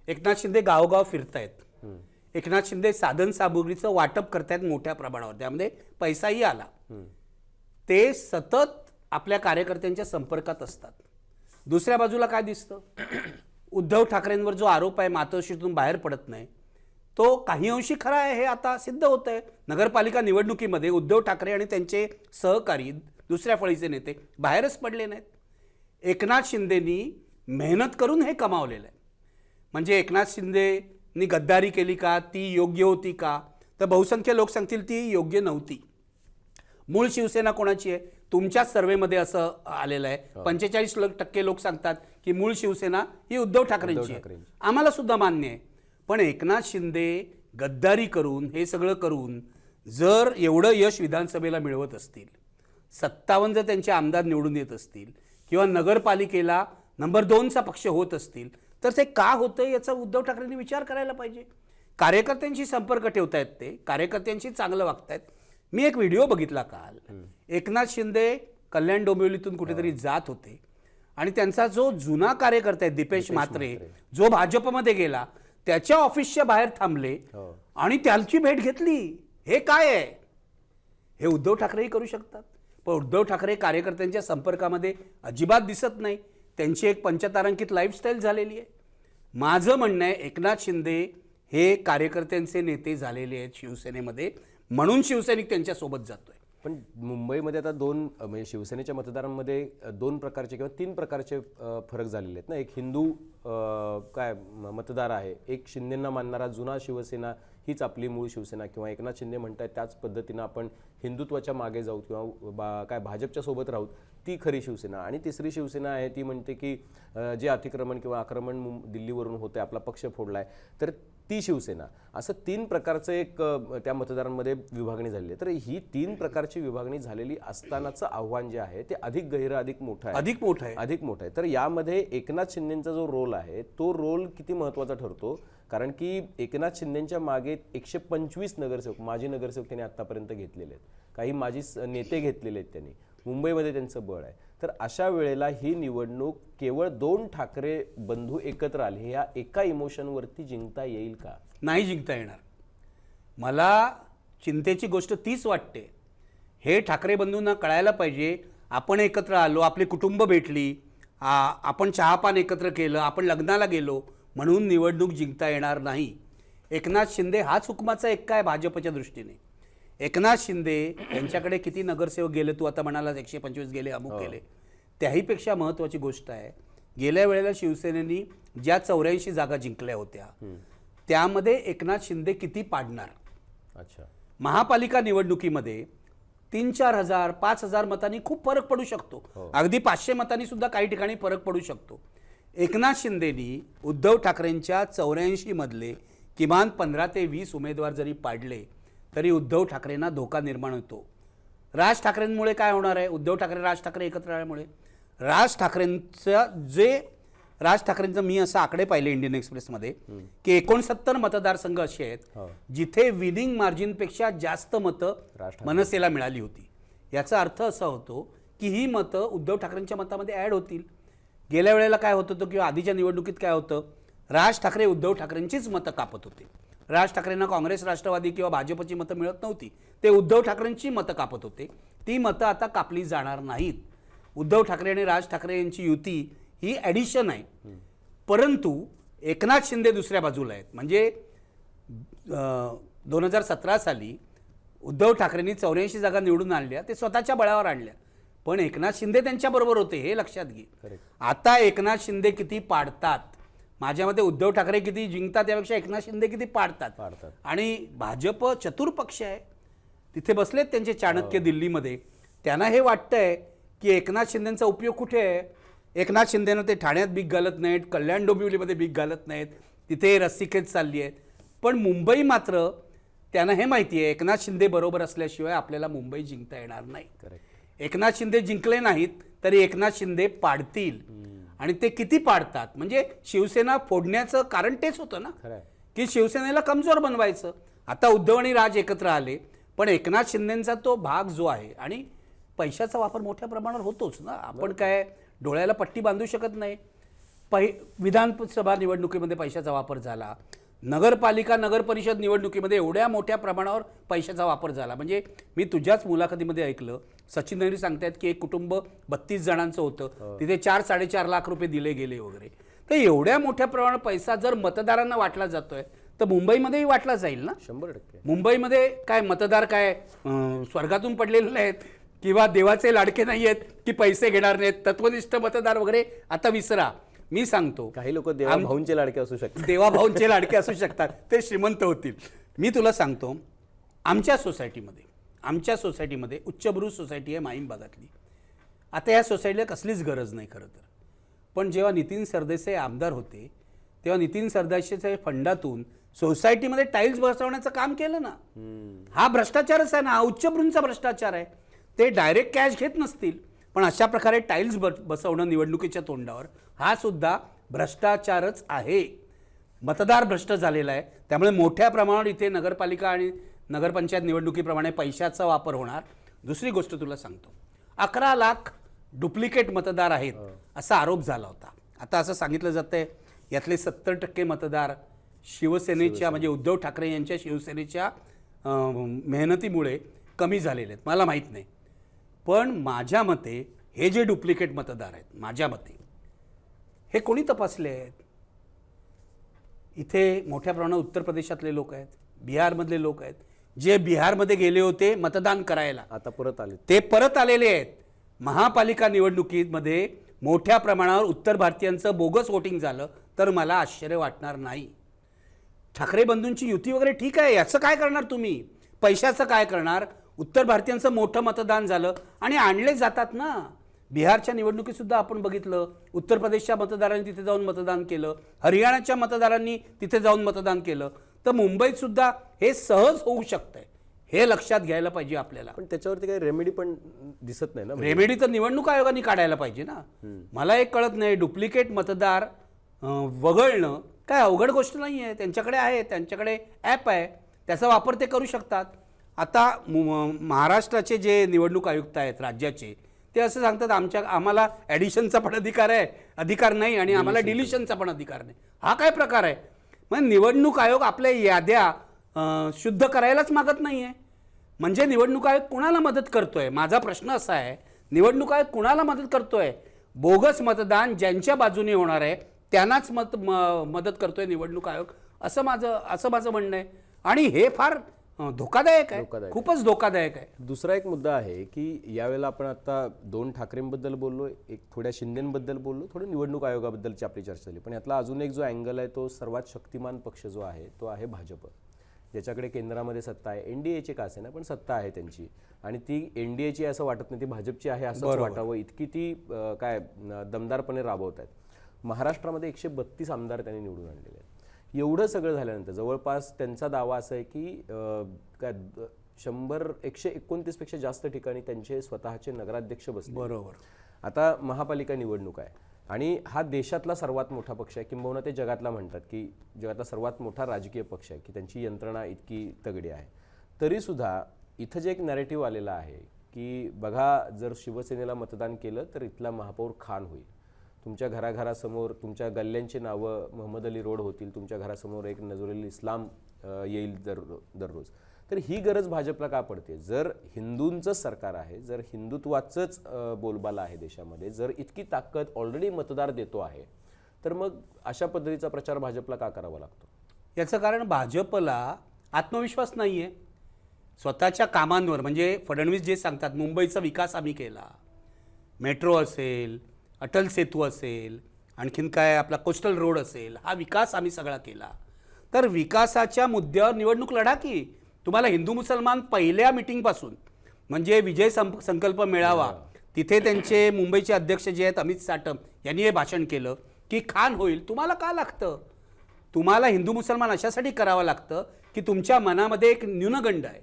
एकनाथ शिंदे गावोगाव फिरतायत. एकनाथ शिंदे साधन सामुग्रीचं वाटप करतायत मोठ्या प्रमाणावर, त्यामध्ये पैसाही आला. ते सतत आपल्या कार्यकर्त्यांच्या संपर्कात असतात. दुसऱ्या बाजूला काय दिसतं, उद्धव ठाकरेंवर जो आरोप आहे मातोश्रीतून बाहेर पडत नाही तो काही अंशी खरा आहे हे आता सिद्ध होत आहे. नगरपालिका निवडणुकीमध्ये उद्धव ठाकरे आणि त्यांचे सहकारी दुसऱ्या फळीचे नेते बाहेरच पडले नाहीत. एकनाथ शिंदेनी मेहनत करून हे कमावलेलं आहे. म्हणजे एकनाथ शिंदेनी गद्दारी केली का, ती योग्य होती का, तर बहुसंख्य लोक सांगतील ती योग्य नव्हती. मूळ शिवसेना कोणाची आहे, तुमच्याच सर्वेमध्ये असं आलेलं आहे. 45% लोक सांगतात की मूळ शिवसेना ही उद्धव ठाकरेंची आहे. आम्हाला सुद्धा मान्य आहे. पण एकनाथ शिंदे गद्दारी करून हे सगळं करून जर एवढं यश विधानसभेला मिळवत असतील, 57 जर त्यांचे आमदार निवडून येत असतील किंवा नगरपालिकेला नंबर 2चा पक्ष होत असतील, तर ते का होतं याचा उद्धव ठाकरेंनी विचार करायला पाहिजे. कार्यकर्त्यांशी संपर्क ठेवतायत, ते कार्यकर्त्यांशी चांगलं वागतायत. मी एक व्हिडिओ बघितला काल. एकनाथ शिंदे कल्याण डोंबिवलीतून कुठेतरी जात होते आणि त्यांचा जो जुना कार्यकर्ता आहे दीपेश म्हात्रे, जो भाजपमध्ये गेला, त्याच्या ऑफिसच्या बाहेर थांबले आणि त्यांची भेट घेतली. हे काय आहे, हे उद्धव ठाकरेही करू शकतात. पण उद्धव ठाकरे कार्यकर्त्यांच्या संपर्कामध्ये अजिबात दिसत नाही. त्यांची एक पंचतारांकित लाईफस्टाईल झालेली आहे. माझं म्हणणं आहे एकनाथ शिंदे हे कार्यकर्त्यांचे नेते झालेले आहेत शिवसेनेमध्ये, म्हणून शिवसैनिक त्यांच्यासोबत जातोय. पण मुंबईमध्ये आता म्हणजे शिवसेनेच्या मतदारांमध्ये 2 प्रकारचे किंवा 3 प्रकारचे फरक झालेले आहेत ना. एक हिंदू मतदार आहे, एक शिंदेंना मानणारा जुना शिवसेना हीच आपली मूळ शिवसेना, किंवा एकनाथ शिंदे म्हणतात त्याच पद्धतीनं आपण हिंदुत्वाच्या मागे जाऊ किंवा भाजपच्या सोबत राहू, ती खरी शिवसेना. आणि तिसरी शिवसेना आहे ती म्हणते की जे अतिक्रमण किंवा आक्रमण दिल्लीवरून होते, आपला पक्ष फोडलाय, तर ती शिवसेना. असं 3 प्रकारचं एक त्या मतदारांमध्ये विभागणी झालेली आहे. तर ही 3 प्रकारची विभागणी झालेली असतानाचं आव्हान जे आहे ते अधिक गहिरं, अधिक मोठं आहे. तर यामध्ये एकनाथ शिंदेचा जो रोल आहे तो रोल किती महत्त्वाचा ठरतो, कारण की एकनाथ शिंदेच्या मागे 125 नगरसेवक, माजी नगरसेवक त्यांनी आतापर्यंत घेतलेले आहेत, काही माजी नेते घेतलेले आहेत त्यांनी, मुंबईमध्ये त्यांचं बळ आहे. तर अशा वेळेला ही निवडणूक केवळ 2 ठाकरे बंधू एकत्र आले ह्या एका इमोशनवरती जिंकता येईल का? नाही जिंकता येणार. मला चिंतेची गोष्ट तीच वाटते. हे ठाकरे बंधूंना कळायला पाहिजे, आपण एकत्र आलो, आपली कुटुंब भेटली, आपण चहापान एकत्र केलं, आपण लग्नाला गेलो म्हणून निवडणूक जिंकता येणार नाही. एकनाथ शिंदे हाच हुकमाचा एक आहे भाजपच्या दृष्टीने. एकनाथ शिंदे यांच्याकडे किती नगरसेवक गेले, तू आता म्हणाला 125 गेले, अमुक गेले, त्याहीपेक्षा महत्त्वाची गोष्ट आहे, गेल्या वेळेला शिवसेनेनी ज्या 84 जागा जिंकल्या होत्या त्यामध्ये एकनाथ शिंदे किती पाडणार. अच्छा, महापालिका निवडणुकीमध्ये 3-4 हजार 5,000 मतांनी खूप फरक पडू शकतो. अगदी 500 मतांनी सुद्धा काही ठिकाणी फरक पडू शकतो. एकनाथ शिंदेनी उद्धव ठाकरेंच्या 84 मधले किमान 15 ते 20 उमेदवार जरी पाडले तरी उद्धव ठाकरेंना धोका निर्माण होतो. राज ठाकरेंमुळे काय होणार आहे, उद्धव ठाकरे राज ठाकरे एकत्र आल्यामुळे राज ठाकरेंचं मी असं आकडे पाहिले इंडियन एक्सप्रेसमध्ये की 69 मतदारसंघ असे आहेत जिथे विनिंग मार्जिनपेक्षा जास्त मतं मनसेला मिळाली होती. याचा अर्थ असा होतो की ही मतं उद्धव ठाकरेंच्या मतामध्ये ॲड होतील. गेल्या वेळेला काय होत होतं किंवा आधीच्या निवडणुकीत काय होतं, राज ठाकरे उद्धव ठाकरेंचीच मतं कापत होते. राज ठाकरेंना काँग्रेस, राष्ट्रवादी किंवा भाजपची मतं मिळत नव्हती, ते उद्धव ठाकरेंची मतं कापत होते. ती मतं आता कापली जाणार नाहीत. उद्धव ठाकरे आणि राज ठाकरे यांची युती ही ॲडिशन आहे. परंतु एकनाथ शिंदे दुसऱ्या बाजूला आहेत. म्हणजे 2017 साली उद्धव ठाकरेंनी 84 जागा निवडून आणल्या, ते स्वतःच्या बळावर आणल्या, पण एकनाथ शिंदे त्यांच्याबरोबर होते, हे लक्षात घे. आता एकनाथ शिंदे किती पाडतात, माझ्या मते उद्धव ठाकरे किती जिंकतात त्यापेक्षा एकनाथ शिंदे किती पाडतात. आणि भाजप चतुर पक्ष आहे. तिथे बसलेत त्यांचे चाणक्य दिल्लीमध्ये. त्यांना हे वाटतंय की एकनाथ शिंदेचा उपयोग कुठे आहे. एकनाथ शिंदेनं ते ठाण्यात बीक घालत नाहीत, कल्याण डोंबिवलीमध्ये बीक घालत नाहीत, तिथे रस्सीखेच चालली आहेत. पण मुंबई मात्र त्यांना हे माहिती आहे एकनाथ शिंदे बरोबर असल्याशिवाय आपल्याला मुंबई जिंकता येणार नाही. एकनाथ शिंदे जिंकले नाहीत तरी एकनाथ शिंदे पाडतील. आणि ते किती पाडतात म्हणजे शिवसेना फोडण्याचं कारण तेच होतं ना की शिवसेनेला कमजोर बनवायचं. आता उद्धव आणि राज एकत्र आले पण एकनाथ शिंदेचा तो भाग जो आहे आणि पैशाचा वापर मोठ्या प्रमाणावर होतोच ना. आपण काय डोळ्याला पट्टी बांधू शकत नाही. विधानसभा निवडणुकीमध्ये पैशाचा वापर झाला, नगरपालिका नगर परिषद निवडणुकीमध्ये एवढ्या मोठ्या प्रमाणावर पैशाचा वापर झाला. म्हणजे मी तुझ्याच मुलाखतीमध्ये ऐकलं सचिन नरी सांगतायत की एक कुटुंब 32 जणांचं होतं, तिथे 4-4.5 लाख रुपये दिले गेले वगैरे. तर एवढ्या मोठ्या प्रमाणात पैसा जर मतदारांना वाटला जातोय तर मुंबईमध्येही वाटला जाईल ना. 100%. मुंबईमध्ये काय मतदार काय स्वर्गातून पडलेले आहेत किंवा देवाचे लाडके नाही आहेत की पैसे घेणार नाहीत, तत्वनिष्ठ मतदार वगैरे आता विसरा. मी सांगतो काही लोक देवाभाऊंचे लाडके असू शकतात, देवाभाऊंचे लाडके असू शकतात, ते श्रीमंत होतील. मी तुला सांगतो आमच्या सोसायटीमध्ये उच्चभ्रू सोसायटी आहे माहीम भागातली. आता या सोसायटीला कसलीच गरज नाही खरं तर. पण जेव्हा नितीन सरदेसाई आमदार होते तेव्हा नितीन सरदेसाईच्या फंडातून सोसायटीमध्ये टाईल्स बसवण्याचं काम केलं ना. हा भ्रष्टाचारच आहे ना, हा उच्चभ्रूंचा भ्रष्टाचार आहे. ते डायरेक्ट कॅश घेत नसतील पण अशा प्रकारे टाईल्स बसवणं निवडणुकीच्या तोंडावर हा सुद्धा भ्रष्टाचारच आहे. मतदार भ्रष्ट झालेला आहे. त्यामुळे मोठ्या प्रमाणावर इथे नगरपालिका आणि नगरपंचायत निवडणुकीप्रमाणे पैशाचा वापर होणार. दुसरी गोष्ट तुला सांगतो, 11 लाख डुप्लिकेट मतदार आहेत असा आरोप झाला होता. आता असं सांगितलं जातंय यातले 70% मतदार शिवसेनेच्या म्हणजे उद्धव ठाकरे यांच्या शिवसेनेच्या मेहनतीमुळे कमी झालेले आहेत. मला माहीत नाही पण माझ्या मते हे जे डुप्लिकेट मतदार आहेत माझ्या मते हे कोणी तपासले आहेत. इथे मोठ्या प्रमाणात उत्तर प्रदेशातले लोक आहेत, बिहारमधले लोक आहेत, जे बिहारमध्ये गेले होते मतदान करायला आता परत आले, ते परत आलेले आहेत. महापालिका निवडणुकीमध्ये मोठ्या प्रमाणावर उत्तर भारतीयांचं बोगस वोटिंग झालं तर मला आश्चर्य वाटणार नाही. ठाकरे बंधूंची युती वगैरे ठीक आहे, याचं काय करणार तुम्ही, पैशाचं काय करणार. उत्तर भारतीयांचं मोठं मतदान झालं आणि आणले जातात ना. बिहारच्या निवडणुकीत सुद्धा आपण बघितलं उत्तर प्रदेशच्या मतदारांनी तिथे जाऊन मतदान केलं, हरियाणाच्या मतदारांनी तिथे जाऊन मतदान केलं. तर मुंबईत सुद्धा हे सहज होऊ शकतंय, हे लक्षात घ्यायला पाहिजे आपल्याला. पण त्याच्यावरती काही रेमेडी पण दिसत नाही ना. रेमेडी तर निवडणूक आयोगाने काढायला पाहिजे ना. मला एक कळत नाही, डुप्लिकेट मतदार वगळणं काय अवघड गोष्ट नाही आहे. त्यांच्याकडे आहे, त्यांच्याकडे ॲप आहे, त्याचा वापर ते करू शकतात. आता महाराष्ट्राचे जे निवडणूक आयुक्त आहेत राज्याचे ते असं सांगतात आम्हाला ॲडिशनचा पण अधिकार नाही आणि आम्हाला डिलिशनचा पण अधिकार नाही. हा काय प्रकार आहे. मग निवडणूक आयोग आपल्या याद्या शुद्ध करायलाच मागत नाही आहे. म्हणजे निवडणूक आयोग कुणाला मदत करतोय. माझा प्रश्न असा आहे, निवडणूक आयोग कुणाला मदत करतोय. बोगस मतदान ज्यांच्या बाजूने होणार आहे त्यांनाच मदत करतोय निवडणूक आयोग, असं माझं म्हणणं आहे. आणि हे फार धोकादायक आहे, खूपच धोकादायक आहे. दुसरा एक मुद्दा आहे की यावेळेला आपण आता 2 ठाकरेंबद्दल बोललो, एक थोड्या शिंदेबद्दल बोललो, थोडं निवडणूक आयोगाबद्दलची आपली चर्चा झाली. पण यातला अजून एक जो अँगल आहे तो सर्वात शक्तिमान पक्ष जो आहे तो आहे भाजप, ज्याच्याकडे केंद्रामध्ये सत्ता आहे. एनडीएची का असेना पण सत्ता आहे त्यांची, आणि ती एनडीएची असं वाटत नाही, ती भाजपची आहे असं वाटावं इतकी ती काय दमदारपणे राबवत आहेत. महाराष्ट्रामध्ये 132 आमदार त्यांनी निवडून आणलेले आहेत. एवढं सगळं झाल्यानंतर जवळपास त्यांचा दावा असा आहे की काय 129 पेक्षा जास्त ठिकाणी त्यांचे स्वतःचे नगराध्यक्ष बसले. बरोबर. आता महापालिका निवडणूक आहे आणि हा देशातला सर्वात मोठा पक्ष आहे, किंबहुना ते जगातला म्हणतात की जगातला सर्वात मोठा राजकीय पक्ष आहे की त्यांची यंत्रणा इतकी तगडी आहे. तरीसुद्धा इथं जे एक नॅरेटिव्ह आलेला आहे की बघा जर शिवसेनेला मतदान केलं तर इथला महापौर खान होईल, तुमच्या घराघरासमोर तुमच्या गल्ल्यांची नावं मोहम्मद अली रोड होतील, तुमच्या घरासमोर एक नजरुल इस्लाम येईल दररोज. तर ही गरज भाजपला का पडते. जर हिंदूंचं सरकार आहे, जर हिंदुत्वाचंच बोलबाला आहे देशामध्ये, जर इतकी ताकद ऑलरेडी मतदार देतो आहे, तर मग अशा पद्धतीचा प्रचार भाजपला का करावा लागतो. याचं कारण भाजपला आत्मविश्वास नाही आहे स्वतःच्या कामांवर. म्हणजे फडणवीस जे सांगतात मुंबईचा विकास आम्ही केला, मेट्रो असेल, अटल सेतू असेल, आणखीन काय आपला कोस्टल रोड असेल, हा विकास आम्ही सगळा केला. तर विकासाच्या मुद्द्यावर निवडणूक लढा की तुम्हाला हिंदू मुसलमान पहिल्या मिटिंगपासून म्हणजे विजय संकल्प मेळावा तिथे त्यांचे मुंबईचे अध्यक्ष जे आहेत अमित साटम यांनी हे भाषण केलं की खान होईल. तुम्हाला का लागतं? तुम्हाला हिंदू मुसलमान अशासाठी करावं लागतं की तुमच्या मनामध्ये एक न्यूनगंड आहे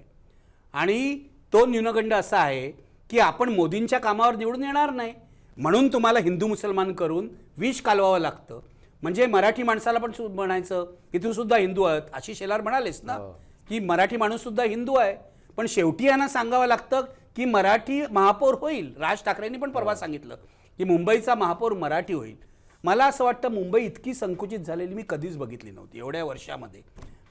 आणि तो न्यूनगंड असा आहे की आपण मोदींच्या कामावर निवडून येणार नाही म्हणून तुम्हाला हिंदू मुसलमान करून विष कालवावं लागतं. म्हणजे मराठी माणसाला पण म्हणायचं की तू सुद्धा हिंदू आहात. आशिष शेलार म्हणालेस ना की मराठी माणूस सुद्धा हिंदू आहे, पण शेवटी यांना सांगावं लागतं की मराठी महापौर होईल. राज ठाकरेंनी पण परवा सांगितलं की मुंबईचा महापौर मराठी होईल. मला असं वाटतं मुंबई इतकी संकुचित झालेली मी कधीच बघितली नव्हती एवढ्या वर्षामध्ये.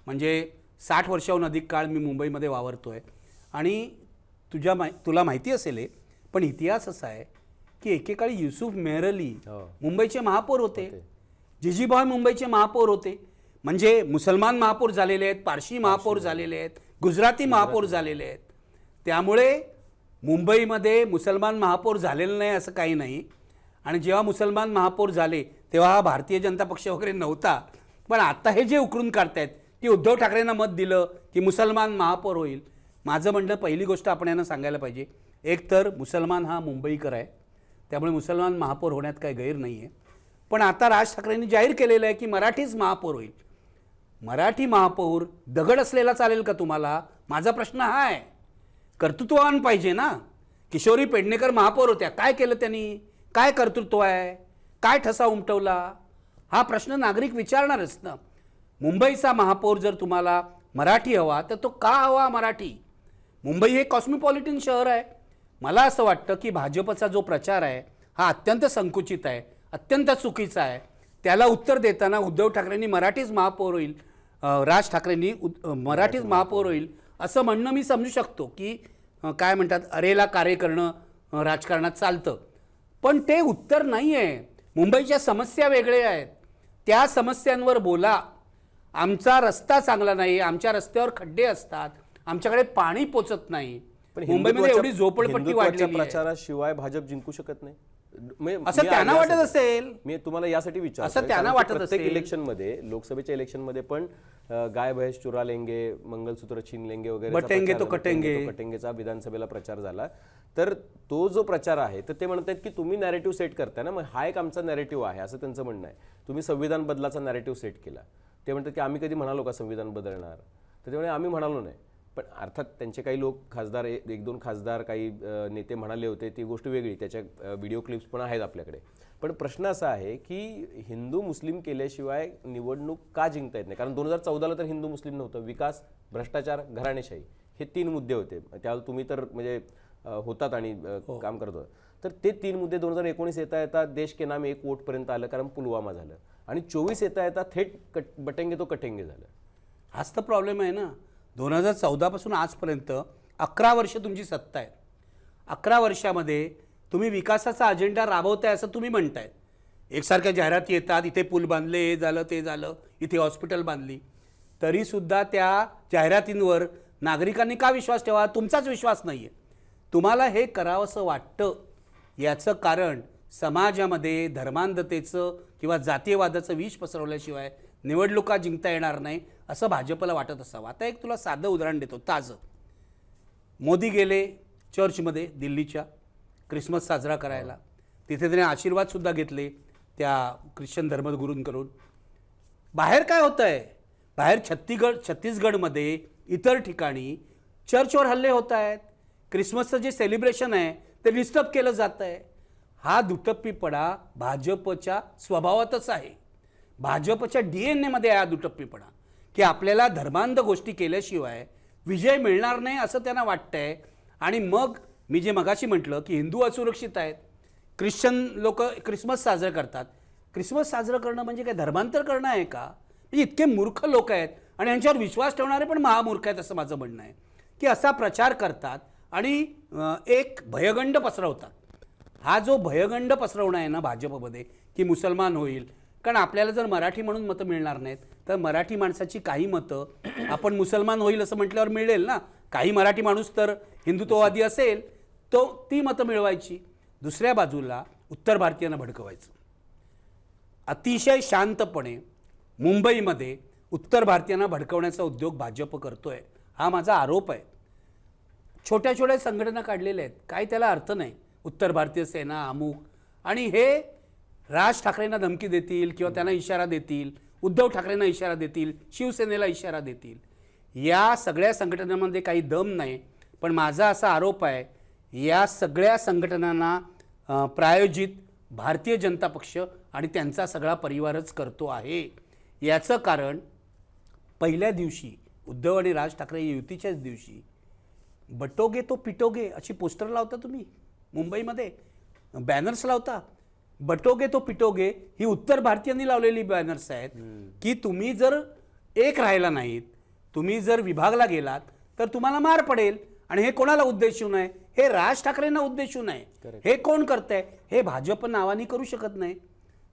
म्हणजे 60 वर्षाहून अधिक काळ मी मुंबईमध्ये वावरतोय आणि तुला माहिती असेल हे, पण इतिहास असा आहे की एकेकाळी युसुफ मेहरअली मुंबईचे महापौर होते, जिजीभाई मुंबईचे महापौर होते. म्हणजे मुसलमान महापौर झालेले आहेत, पारशी महापौर झालेले आहेत, गुजराती महापौर झालेले आहेत. त्यामुळे मुंबईमध्ये मुसलमान महापौर झालेलं नाही असं काही नाही. आणि जेव्हा मुसलमान महापौर झाले तेव्हा हा भारतीय जनता पक्ष वगैरे नव्हता. पण आता हे जे उकरून काढतायत की उद्धव ठाकरेंना मत दिलं की मुसलमान महापौर होईल. माझं म्हणणं पहिली गोष्ट आपण यांना सांगायला पाहिजे, एक तर मुसलमान हा मुंबईकर आहे त्यामुळे मुसलमान महापौर होण्यात काही गैर नाही आहे. पण आता राज ठाकरेंनी जाहीर केलेलं आहे की मराठीच महापौर होईल. मराठी महापौर दगड असलेला चालेल का तुम्हाला? माझा प्रश्न हा आहे. कर्तृत्ववान पाहिजे ना. किशोरी पेडणेकर महापौर होत्या, काय केलं त्यांनी? काय कर्तृत्व आहे? काय ठसा उमटवला? हा प्रश्न नागरिक विचारणारच ना. मुंबईचा महापौर जर तुम्हाला मराठी हवा तर तो का हवा मराठी? मुंबई हे कॉस्मोपॉलिटन शहर आहे. मला असं वाटतं की भाजपचा जो प्रचार आहे हा अत्यंत संकुचित आहे, अत्यंत चुकीचा आहे. त्याला उत्तर देताना उद्धव ठाकरेंनी मराठीच महापौर होईल, राज ठाकरेंनी मराठीच महापौर होईल असं म्हणणं मी समजू शकतो की काय म्हणतात अरेला कार्य करणं राजकारणात चालतं. पण ते उत्तर नाही आहे. मुंबईच्या समस्या वेगळ्या आहेत, त्या समस्यांवर बोला. आमचा रस्ता चांगला नाही, आमच्या रस्त्यावर खड्डे असतात, आमच्याकडे पाणी पोचत नाही. पण मुंबईमध्ये एवढी झोपडपट्टी वाढलेली आहे. प्रचाराशिवाय भाजप जिंकू शकत नाही असं त्यांना वाटत असेल. मी तुम्हाला यासाठी विचारतो, असं त्यांना वाटत प्रत्येक असेल. इलेक्शनमध्ये, लोकसभेच्या इलेक्शनमध्ये पण गाय भैंस चुरा लेंगे, मंगलसूत्र छीन लेंगे वगैरे बटेंगे तो कटेंगे. कटेंगेचा विधानसभेला प्रचार झाला. तर तो जो प्रचार आहे तर ते म्हणतात की तुम्ही नॅरेटिव्ह सेट करताय ना, मग हा एक आमचा नॅरेटिव्ह आहे असं त्यांचं म्हणणं आहे. तुम्ही संविधान बदलाचा नॅरेटिव्ह सेट केला. ते म्हणतात की आम्ही कधी म्हणालो का संविधान बदलणार? तर ते म्हणे आम्ही म्हणालो नाही. पण अर्थात त्यांचे काही लोक खासदार, एक दोन खासदार, काही नेते म्हणाले होते, ती गोष्ट वेगळी. त्याच्या व्हिडिओ क्लिप्स पण आहेत आपल्याकडे. पण प्रश्न असा आहे की हिंदू मुस्लिम केल्याशिवाय निवडणूक का जिंकता येत नाही? कारण 2014ला तर हिंदू मुस्लिम नव्हतं, विकास, भ्रष्टाचार, घराणेशाही हे 3 मुद्दे होते. त्यावेळेला तुम्ही तर म्हणजे होतात आणि काम करत होता. तर ते 3 मुद्दे 2019 येता देश के नाम एक वोटपर्यंत आलं कारण पुलवामा झालं. आणि 24 येता थेट बटेंगे तो कटेंगे झालं. हाच तर प्रॉब्लेम आहे ना. 2014 पासून आजपर्यंत 11 वर्ष तुमची सत्ता आहे. 11 वर्षामध्ये तुम्ही विकासाचा अजेंडा राबवताय असं तुम्ही म्हणताय. एकसारख्या जाहिराती येतात, इथे पूल बांधले, हे झालं ते झालं, इथे हॉस्पिटल बांधली. तरीसुद्धा त्या जाहिरातींवर नागरिकांनी का विश्वास ठेवा? तुमचाच विश्वास नाही आहे. तुम्हाला हे करावंसं वाटतं याचं कारण समाजामध्ये धर्मांधतेचं किंवा जातीयवादाचं विष पसरवल्याशिवाय निवडणुका जिंकता येणार नाही असं भाजपला वाटत असावं. आता एक तुला साधं उदाहरण देतो ताजं. मोदी गेले चर्चमध्ये दिल्लीच्या ख्रिसमस साजरा करायला. तिथे त्याने आशीर्वादसुद्धा घेतले त्या ख्रिश्चन धर्मगुरूंकडून. बाहेर काय होतं आहे? बाहेर छत्तीसगडमध्ये इतर ठिकाणी चर्चवर हल्ले होत आहेत. ख्रिसमसचं जे सेलिब्रेशन आहे ते डिस्टर्ब केलं जातं आहे. हा दुटप्पीपणा भाजपच्या स्वभावातच आहे. भाजपच्या DNA मध्ये हा दुटप्पीपणा की आपल्याला धर्मांध गोष्टी केल्याशिवाय विजय मिळणार नाही असं त्यांना वाटतंय. आणि मग मी जे मगाशी म्हटलं की हिंदू असुरक्षित आहेत, ख्रिश्चन लोक ख्रिसमस साजरं करतात. ख्रिसमस साजरं करणं म्हणजे काय धर्मांतर करणं आहे का? म्हणजे इतके मूर्ख लोक आहेत आणि यांच्यावर विश्वास ठेवणारे पण महामूर्ख आहेत असं माझं म्हणणं आहे की असा प्रचार करतात आणि एक भयगंड पसरवतात. हा जो भयगंड पसरवणं आहे ना भाजपमध्ये की मुसलमान होईल, कारण आपल्याला जर मराठी म्हणून मतं मिळणार नाहीत तर मराठी माणसाची काही मतं आपण मुसलमान होईल असं म्हटल्यावर मिळेल ना. काही मराठी माणूस तर हिंदुत्ववादी असेल तो ती मतं मिळवायची. दुसऱ्या बाजूला उत्तर भारतीयांना भडकवायचं. अतिशय शांतपणे मुंबईमध्ये उत्तर भारतीयांना भडकवण्याचा उद्योग भाजप करतोय हा माझा आरोप आहे. छोट्या छोट्या संघटना काढलेल्या आहेत, काही त्याला अर्थ नाही. उत्तर भारतीय सेना अमुक, आणि हे राज ठाकरेंना धमकी देतील किंवा त्यांना इशारा देतील, उद्धव ठाकरेंना इशारा देतील, शिवसेनेला इशारा देतील. या सगळ्या संघटनांमध्ये काही दम नाही. पण माझा असा आरोप आहे, या सगळ्या संघटनांना प्रायोजित भारतीय जनता पक्ष आणि त्यांचा सगळा परिवारच करतो आहे. याचं कारण पहिल्या दिवशी उद्धव आणि राज ठाकरे युतीच्याच दिवशी बटोगे तो पिटोगे अशी पोस्टर लावता तुम्ही मुंबईमध्ये, बॅनर्स लावता. बटोगे तो पिटोगे ही उत्तर भारतीयांनी लावलेली बॅनर्स आहेत की तुम्ही जर एक राहिला नाहीत, तुम्ही जर विभागला गेलात तर तुम्हाला मार पडेल. आणि हे कोणाला उद्देशून आहे? हे राज ठाकरेंना उद्देशून आहे. हे कोण करतंय? हे भाजप नावाने करू शकत नाही.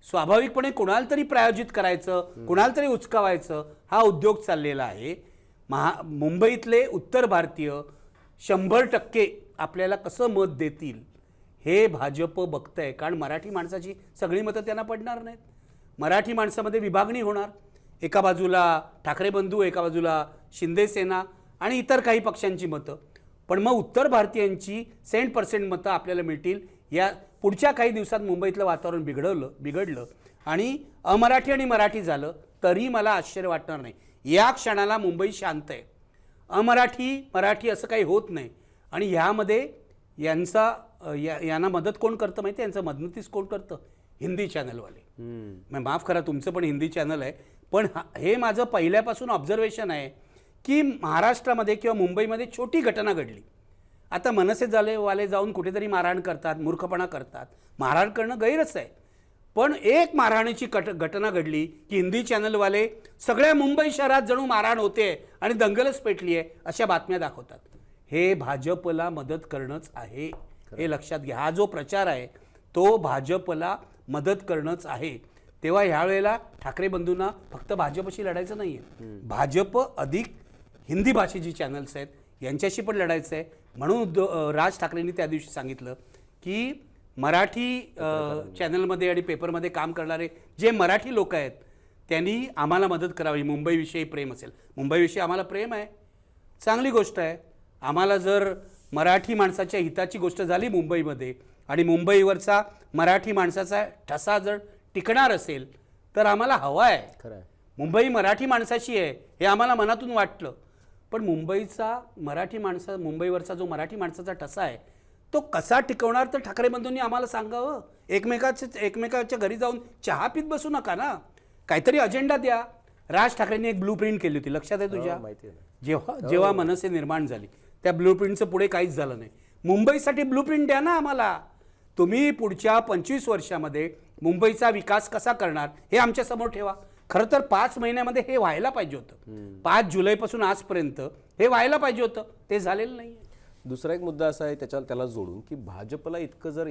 स्वाभाविकपणे कोणाला तरी प्रायोजित करायचं, कोणाला तरी उचकावायचं, हा उद्योग चाललेला आहे. मुंबईतले उत्तर भारतीय 100% आपल्याला कसं मत देतील हे भाजप बघतंय. कारण मराठी माणसाची सगळी मतं त्यांना पडणार नाहीत. मराठी माणसामध्ये विभागणी होणार. एका बाजूला ठाकरे बंधू, एका बाजूला शिंदे सेना आणि इतर काही पक्षांची मतं. पण मग उत्तर भारतीयांची 100% मतं आपल्याला मिळतील. या पुढच्या काही दिवसात मुंबईतलं वातावरण बिघडलं आणि अमराठी आणि मराठी झालं तरी मला आश्चर्य वाटणार नाही. या क्षणाला मुंबई शांत आहे. अमराठी मराठी असं काही होत नाही. आणि ह्यामध्ये यांना मदत कोण करतं माहिती आहे? यांचं मदतीस कोण करतं? हिंदी चॅनलवाले. माफ करा, तुमचं पण हिंदी चॅनल आहे, पण हे माझं पहिल्यापासून ऑब्झर्वेशन आहे की महाराष्ट्रामध्ये किंवा मुंबईमध्ये छोटी घटना घडली. आता मनसे वाले जाऊन कुठेतरी मारहाण करतात, मूर्खपणा करतात. मारहाण करणं गैरच आहे, पण एक मारहाणीची घटना घडली की हिंदी चॅनलवाले सगळ्या मुंबई शहरात जणू मारहाण होते आणि दंगलच पेटली आहे अशा बातम्या दाखवतात. हे भाजपला मदत करणंच आहे, हे लक्षात घ्या. हा जो प्रचार आहे तो भाजपला मदत करणंच आहे. तेव्हा ह्यावेळेला ठाकरे बंधूंना फक्त भाजपशी लढायचं नाही आहे, भाजप अधिक हिंदी भाषेची चॅनल्स आहेत यांच्याशी पण लढायचं आहे. म्हणून राज ठाकरेंनी त्या दिवशी सांगितलं की मराठी चॅनलमध्ये आणि पेपरमध्ये काम करणारे जे मराठी लोक आहेत त्यांनी आम्हाला मदत करावी. मुंबईविषयी प्रेम असेल, मुंबईविषयी आम्हाला प्रेम आहे, चांगली गोष्ट आहे. आम्हाला जर मराठी माणसाच्या हिताची गोष्ट झाली मुंबईमध्ये आणि मुंबईवरचा मराठी माणसाचा ठसा जर टिकणार असेल तर आम्हाला हवा आहे. खरं आहे. मुंबई मराठी माणसाची आहे हे आम्हाला मनातून वाटलं. पण मुंबईवरचा जो मराठी माणसाचा ठसा आहे तो कसा टिकवणार तर ठाकरे बंधूंनी आम्हाला सांगावं. एकमेकाच्या घरी जाऊन चहा पीत बसू नका ना, काहीतरी अजेंडा द्या. राज ठाकरेंनी एक ब्लू प्रिंट केली होती, लक्षात आहे तुझ्या? जेव्हा मनसे निर्माण झाली त्या ब्लू प्रिंटचं पुढे काहीच झालं नाही. मुंबईसाठी ब्लू प्रिंट द्या ना आम्हाला. तुम्ही पुढच्या 25 वर्षामध्ये मुंबईचा विकास कसा करणार हे आमच्या समोर ठेवा. खरं तर 5 महिन्यामध्ये हे व्हायला पाहिजे होतं. 5 जुलैपासून आजपर्यंत हे व्हायला पाहिजे होतं, ते झालेलं नाही. दुसरा एक मुद्दा असा आहे त्याला जोडून की भाजपला इतकं जर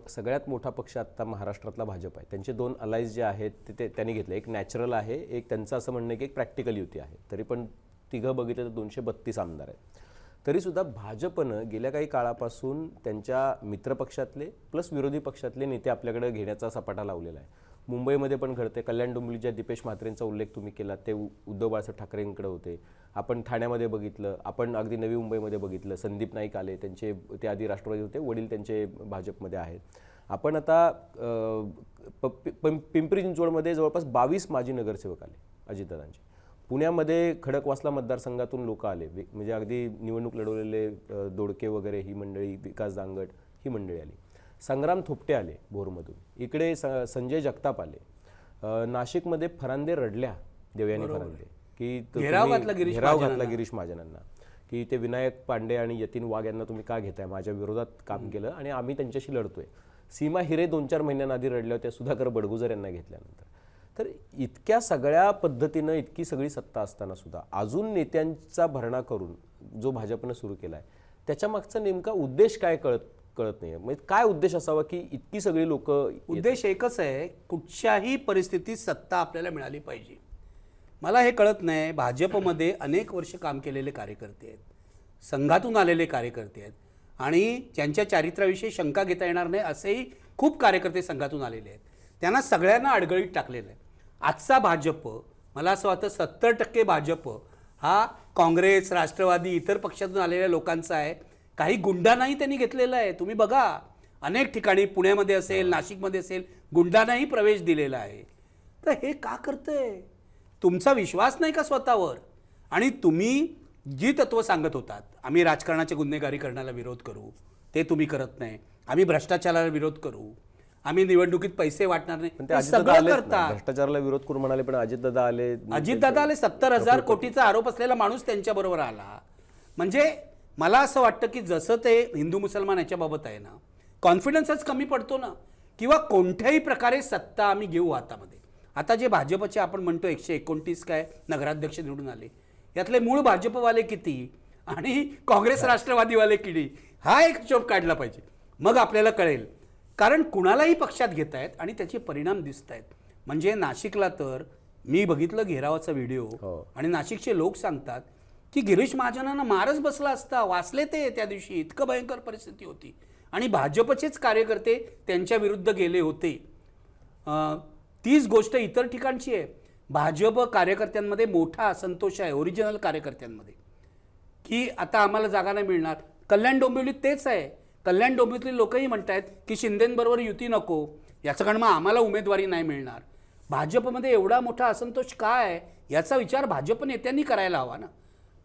सगळ्यात मोठा पक्ष आता महाराष्ट्रातला भाजप आहे, त्यांचे 2 अलायज जे आहेत ते त्यांनी घेतले. एक नॅचरल आहे, एक त्यांचं असं म्हणणं की एक प्रॅक्टिकल युती आहे. तरी पण तिघं बघितलं तर 232 आमदार आहेत. तरीसुद्धा भाजपनं गेल्या काही काळापासून त्यांच्या मित्रपक्षातले प्लस विरोधी पक्षातले नेते आपल्याकडे घेण्याचा सपाटा लावलेला आहे. मुंबईमध्ये पण घडते. कल्याण डोंबिवलीच्या दीपेश म्हात्रेंचा उल्लेख तुम्ही केला, ते उद्धव बाळासाहेब ठाकरेंकडे होते. आपण ठाण्यामध्ये बघितलं, आपण अगदी नवी मुंबईमध्ये बघितलं, संदीप नाईक आले, ते आधी राष्ट्रवादी होते, वडील त्यांचे भाजपमध्ये आहेत. आपण आता पिंपरी चिंचवडमध्ये जवळपास 22 माजी नगरसेवक आले अजितदादांचे. पुण्यामध्ये खडकवासला मतदारसंघातून लोक आले, म्हणजे अगदी निवडणूक लढवलेले दोडके वगैरे ही मंडळी, विकास दांगट ही मंडळी आली. संग्राम थोपटे आले भोरमधून, इकडे संजय जगताप आले. नाशिकमध्ये फरांदे रडल्या, देवयानी फरांदे, की घेराव घातला गिरीश महाजनांना, की ते विनायक पांडे आणि यतीन वाघ यांना तुम्ही का घेताय, माझ्या विरोधात काम केलं आणि आम्ही त्यांच्याशी लढतोय. सीमा हिरे 2-4 महिन्यांआधी रडल्या होत्या सुधाकर बडगुजर यांना घेतल्यानंतर. तर इतक्या सगळ्या पद्धतीनं इतकी सगळी सत्ता असताना सुद्धा अजून नेत्यांचा भरणा करून जो भाजपनं सुरू केला आहे त्याच्या मागचा नेमका उद्देश काय कळत नाही. म्हणजे काय उद्देश असावा की इतकी सगळी लोक? उद्देश एकच आहे, कुठच्याही परिस्थितीत सत्ता आपल्याला मिळाली पाहिजे. मला हे कळत नाही. भाजपमध्ये अनेक वर्ष काम केलेले कार्यकर्ते आहेत, संघातून आलेले कार्यकर्ते आहेत आणि ज्यांच्या चारित्र्याविषयी शंका घेता येणार नाही असेही खूप कार्यकर्ते संघातून आलेले आहेत. त्यांना सगळ्यांना अडगळीत टाकलेलं आहे. आजचा भाजप, मला असं वाटतं 70% भाजप हा काँग्रेस, राष्ट्रवादी, इतर पक्षातून आलेल्या लोकांचा आहे. काही गुंडांनाही त्यांनी घेतलेला आहे. तुम्ही बघा, अनेक ठिकाणी पुण्यामध्ये असेल, नाशिकमध्ये असेल, गुंडांनाही प्रवेश दिलेला आहे. तर हे का करतंय? तुमचा विश्वास नाही का स्वतःवर? आणि तुम्ही जी तत्व सांगत होतात, आम्ही राजकारणाच्या गुन्हेगारीकरणाला विरोध करू, ते तुम्ही करत नाही. आम्ही भ्रष्टाचाराला विरोध करू, आम्ही निवडणुकीत पैसे वाटणार नाही, पण ते हे अजितदादा सगळं आलेच ना. करता. भ्रष्टाचाराला विरोध करून म्हणाले, पण अजितदादा आले. अजितदादा आले. 70,000 कोटीचा आरोप असलेला माणूस त्यांच्याबरोबर आला. म्हणजे मला असं वाटतं की जसं ते हिंदू मुसलमान याच्याबाबत आहे ना, कॉन्फिडन्सच कमी पडतो ना, किंवा कोणत्याही प्रकारे सत्ता आम्ही घेऊ हातामध्ये. आता जे भाजपचे आपण म्हणतो 129 काय नगराध्यक्ष निवडून आले, यातले मूळ भाजपवाले किती आणि काँग्रेस राष्ट्रवादीवाले किती, हा एक हिशोब काढला पाहिजे. मग आपल्याला कळेल. कारण कुणालाही पक्षात घेत आहेत आणि त्याचे परिणाम दिसत आहेत. म्हणजे नाशिकला तर मी बघितलं घेरावाचा व्हिडिओ, आणि नाशिकचे लोक सांगतात की गिरीश महाजनांना मारच बसला असता, वाचले ते त्या दिवशी, इतकं भयंकर परिस्थिती होती. आणि भाजपचेच कार्यकर्ते त्यांच्या विरुद्ध गेले होते. तीच गोष्ट इतर ठिकाणची आहे. भाजप कार्यकर्त्यांमध्ये मोठा असंतोष आहे, ओरिजिनल कार्यकर्त्यांमध्ये, की आता आम्हाला जागा नाही मिळणार. कल्याण डोंबिवलीत तेच आहे. कल्याण डोंबिवलीतले लोकही म्हणत आहेत की शिंदेंबरोबर युती नको, याचं कारण मग आम्हाला उमेदवारी नाही मिळणार. भाजपमध्ये एवढा मोठा असंतोष काय आहे याचा विचार भाजप नेत्यांनी करायला हवा ना.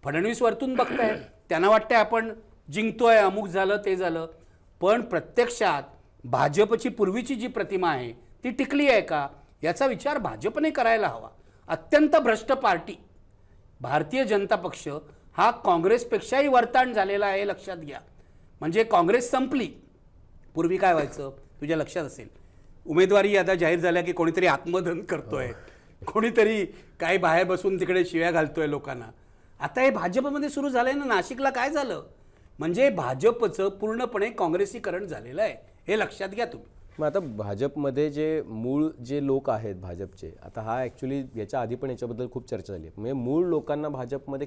फडणवीस वरतून बघताय, त्यांना वाटतंय आपण जिंकतोय, अमुक झालं ते झालं, पण प्रत्यक्षात भाजपची पूर्वीची जी प्रतिमा आहे ती टिकली आहे का याचा विचार भाजपने करायला हवा. अत्यंत भ्रष्ट पार्टी भारतीय जनता पक्ष हा काँग्रेसपेक्षाही वरताण झालेला आहे, लक्षात घ्या. म्हणजे काँग्रेस संपली. पूर्वी काय व्हायचं तुझ्या लक्षात असेल, उमेदवारी याद्या जाहीर झाल्या की कोणीतरी आत्मदहन करतोय, कोणीतरी काय बाहेर बसून तिकडे शिव्या घालतोय लोकांना. आता हे भाजपमध्ये सुरू झालंय ना. नाशिकला काय झालं म्हणजे भाजपचं पूर्णपणे काँग्रेसीकरण झालेलं आहे, हे लक्षात घ्या तुम्ही. मग आता भाजपमध्ये जे मूळ जे लोक आहेत भाजपचे, आता हा ॲक्च्युली याच्या आधी पण याच्याबद्दल खूप चर्चा झाली. म्हणजे मूळ लोकांना भाजपमध्ये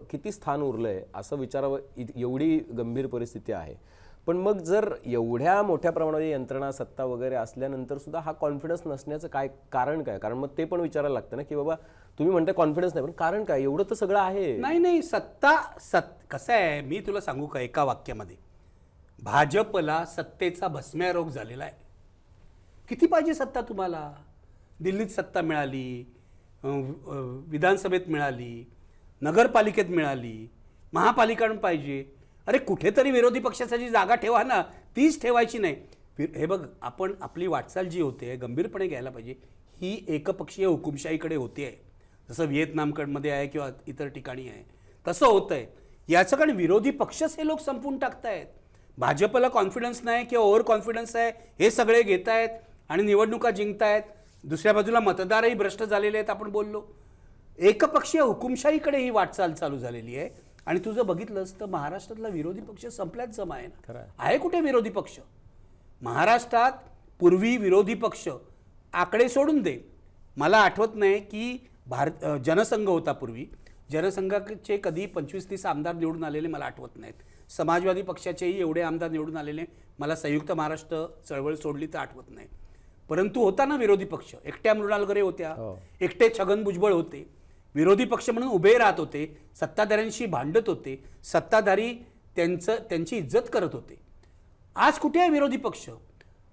किती स्थान उरलं आहे असं विचारावं, एवढी गंभीर परिस्थिती आहे. पण मग जर एवढ्या मोठ्या प्रमाणात यंत्रणा, सत्ता वगैरे असल्यानंतर सुद्धा हा कॉन्फिडन्स नसण्याचं काय कारण काय? कारण मग ते पण विचारायला लागतं ना की बाबा तुम्ही म्हणताय कॉन्फिडन्स नाही, पण कारण काय? एवढं तर सगळं आहे. नाही, कसं आहे मी तुला सांगू का एका वाक्यामध्ये, भाजपला सत्तेचा भस्म्यारोग झालेला आहे. किती पाहिजे सत्ता तुम्हाला? दिल्लीत सत्ता मिळाली, विधानसभेत मिळाली, नगरपालिकेत मिळाली, महापालिकांना पाहिजे. अरे कुठेतरी विरोधी पक्षाची जागा ठेवा ना, तीच ठेवायची नाही. हे बघ, आपण आपली वाटचाल जी होते गंभीरपणे घ्यायला पाहिजे. ही एकपक्षीय हुकुमशाहीकडे होते आहे, जसं व्हिएतनामकडमध्ये आहे किंवा इतर ठिकाणी आहे, तसं होतं आहे. याचं कारण विरोधी पक्षच हे लोक संपवून टाकतायत. भाजपला कॉन्फिडन्स नाही किंवा ओव्हर कॉन्फिडन्स आहे, हे सगळे घेत आहेत आणि निवडणुका जिंकतायत. दुसऱ्या बाजूला मतदारही भ्रष्ट झालेले आहेत. आपण बोललो एकपक्षीय हुकुमशाहीकडे ही वाटचाल चालू झालेली आहे. आणि तुझं बघितलंस तर महाराष्ट्रातला विरोधी पक्ष संपल्याच जमा आहे ना. आहे कुठे विरोधी पक्ष महाराष्ट्रात? पूर्वी विरोधी पक्ष आकडे सोडून दे, मला आठवत नाही की जनसंघ होता पूर्वी, जनसंघाचे कधी 25-30 आमदार निवडून आलेले मला आठवत नाहीत. समाजवादी पक्षाचेही एवढे आमदार निवडून आलेले मला संयुक्त महाराष्ट्र चळवळ सोडली तर आठवत नाही. परंतु होता ना विरोधी पक्ष, एकट्या मृणाल गरे होत्या, एकटे छगन भुजबळ होते, विरोधी पक्ष म्हणून उभे राहत होते, सत्ताधाऱ्यांशी भांडत होते, सत्ताधारी त्यांची इज्जत करत होते. आज कुठे आहे विरोधी पक्ष?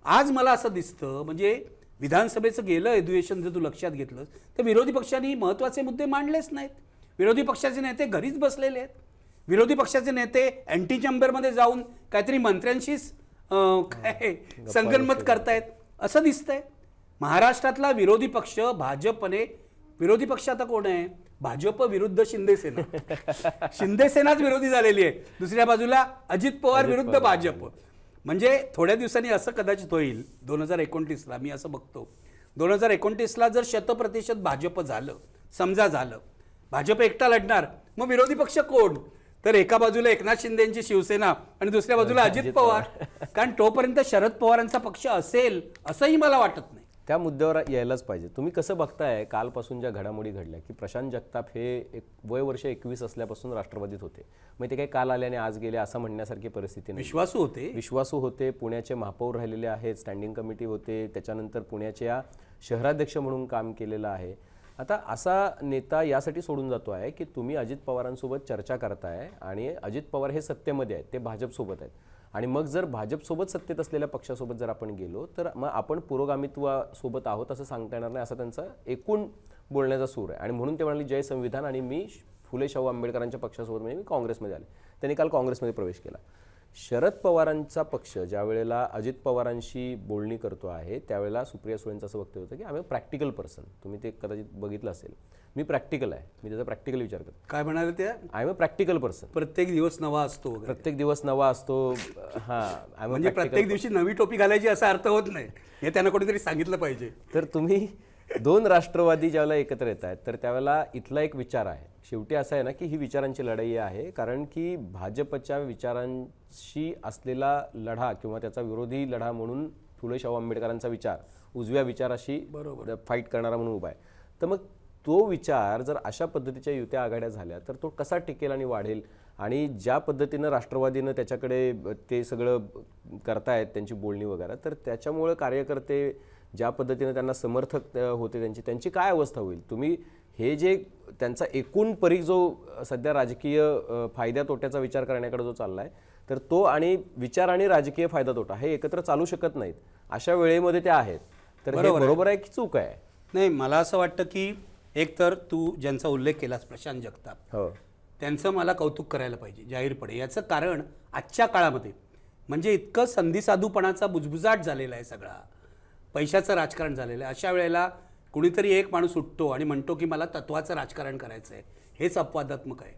आज मला असं दिसतं, म्हणजे विधानसभेचं गेलं अधिवेशन जर तू लक्षात घेतलं तर विरोधी पक्षांनी महत्त्वाचे मुद्दे मांडलेच नाहीत. विरोधी पक्षाचे नेते घरीच बसलेले आहेत. विरोधी पक्षाचे नेते अँटी चेंबरमध्ये जाऊन काहीतरी मंत्र्यांशी काय संगनमत करतायत असं दिसतंय. महाराष्ट्रातला विरोधी पक्ष भाजपने, विरोधी पक्ष आता कोण आहे? भाजप विरुद्ध शिंदेसेना. शिंदेसेनाच विरोधी झालेली आहे. दुसऱ्या बाजूला अजित पवार विरुद्ध भाजप. म्हणजे थोड्या दिवसांनी असं कदाचित होईल 2029ला, मी असं बघतो 2029ला जर 100% भाजप झालं, समजा झालं, भाजप एकटा लढणार, मग विरोधी पक्ष कोण? तर एका बाजूला एकनाथ शिंदेची शिवसेना आणि दुसऱ्या बाजूला अजित पवार. कारण तोपर्यंत शरद पवारांचा पक्ष असेल असंही मला वाटत नाही. त्या मुद्द्यावर यायलाच पाहिजे. तुम्ही कसं बघताय कालपासून ज्या घडामोडी घडल्या की प्रशांत जगताप हे वय वर्ष 21 असल्यापासून राष्ट्रवादीत होते, मग ते काही काल आल्याने आज गेले असं म्हणण्यासारखी परिस्थिती नाही. विश्वासू होते, पुण्याचे महापौर राहिलेले आहेत, स्टँडिंग कमिटी होते, त्याच्यानंतर पुण्याच्या शहराध्यक्ष म्हणून काम केलेलं आहे. आता असा नेता यासाठी सोडून जातो आहे की तुम्ही अजित पवारांसोबत चर्चा करताय आणि अजित पवार हे सत्तेमध्ये आहेत, ते भाजपसोबत आहेत, आणि मग जर भाजपसोबत सत्तेत असलेल्या पक्षासोबत जर आपण गेलो तर मग आपण पुरोगामित्वासोबत आहोत असं सांगता येणार नाही, असा त्यांचा एकूण बोलण्याचा सूर आहे. आणि म्हणून ते म्हणाले जय संविधान आणि मी फुले शाहू आंबेडकरांच्या पक्षासोबत, म्हणजे मी काँग्रेसमध्ये आले. त्यांनी काल काँग्रेसमध्ये प्रवेश केला. शरद पवारांचा पक्ष ज्या वेळेला अजित पवारांशी बोलणी करतो आहे त्यावेळेला सुप्रिया सुळेंचं असं वक्तव्य होतं की आम्ही प्रॅक्टिकल पर्सन, तुम्ही ते कदाचित बघितलं असेल, मी प्रॅक्टिकल आहे, मी त्याचा प्रॅक्टिकल विचार करतो. काय म्हणाले ते? I am a practical person. प्रत्येक दिवस नवा असतो वगैरे. प्रत्येक दिवस नवा असतो. हां, म्हणजे प्रत्येक दिवशी नवी टोपी घालायची असा अर्थ होत नाही, हे त्यांना कोणीतरी सांगितलं पाहिजे. तर तुम्ही दोन राष्ट्रवादी ज्यावेळेला एकत्र येत आहेत तर त्यावेळेला इथला एक विचार आहे, शेवटी असं आहे ना की ही विचारांची लढाई आहे, कारण की भाजपच्या विचारांशी असलेला लढा किंवा त्याचा विरोधी लढा म्हणून फुले शाहू आंबेडकरांचा विचार उजव्या विचाराशी फाईट करणारा म्हणून उभा आहे. तर मग तो विचार जर अशा पद्धतीच्या युत्या आघाड्या झाल्या तर तो कसा टिकेल आणि वाढेल? आणि ज्या पद्धतीनं राष्ट्रवादीनं त्याच्याकडे ते सगळं करतायत त्यांची बोलणी वगैरे, तर त्याच्यामुळे कार्यकर्ते ज्या पद्धतीनं त्यांना समर्थक होते त्यांची काय अवस्था होईल? तुम्ही हे जे त्यांचा एकूण परीघ जो सध्या राजकीय फायद्या तोट्याचा विचार करण्याकडे जो चाललाय, तर तो आणि विचार आणि राजकीय फायदा तोटा हे एकत्र चालू शकत नाहीत, अशा वेळेमध्ये त्या आहेत. तर हे बरोबर आहे की चूक आहे? नाही, मला असं वाटतं की एक तर तू ज्यांचा उल्लेख केलास प्रशांत जगताप, हो, त्यांचं मला कौतुक करायला पाहिजे जाहीरपणे. याचं कारण आजच्या काळामध्ये म्हणजे इतकं संधिसाधूपणाचा बुजबुजाट झालेला आहे, सगळा पैशाचं राजकारण झालेलं आहे. अशा वेळेला कुणीतरी एक माणूस उठतो आणि म्हणतो की मला तत्वाचं राजकारण करायचं आहे, हेच अपवादात्मक आहे.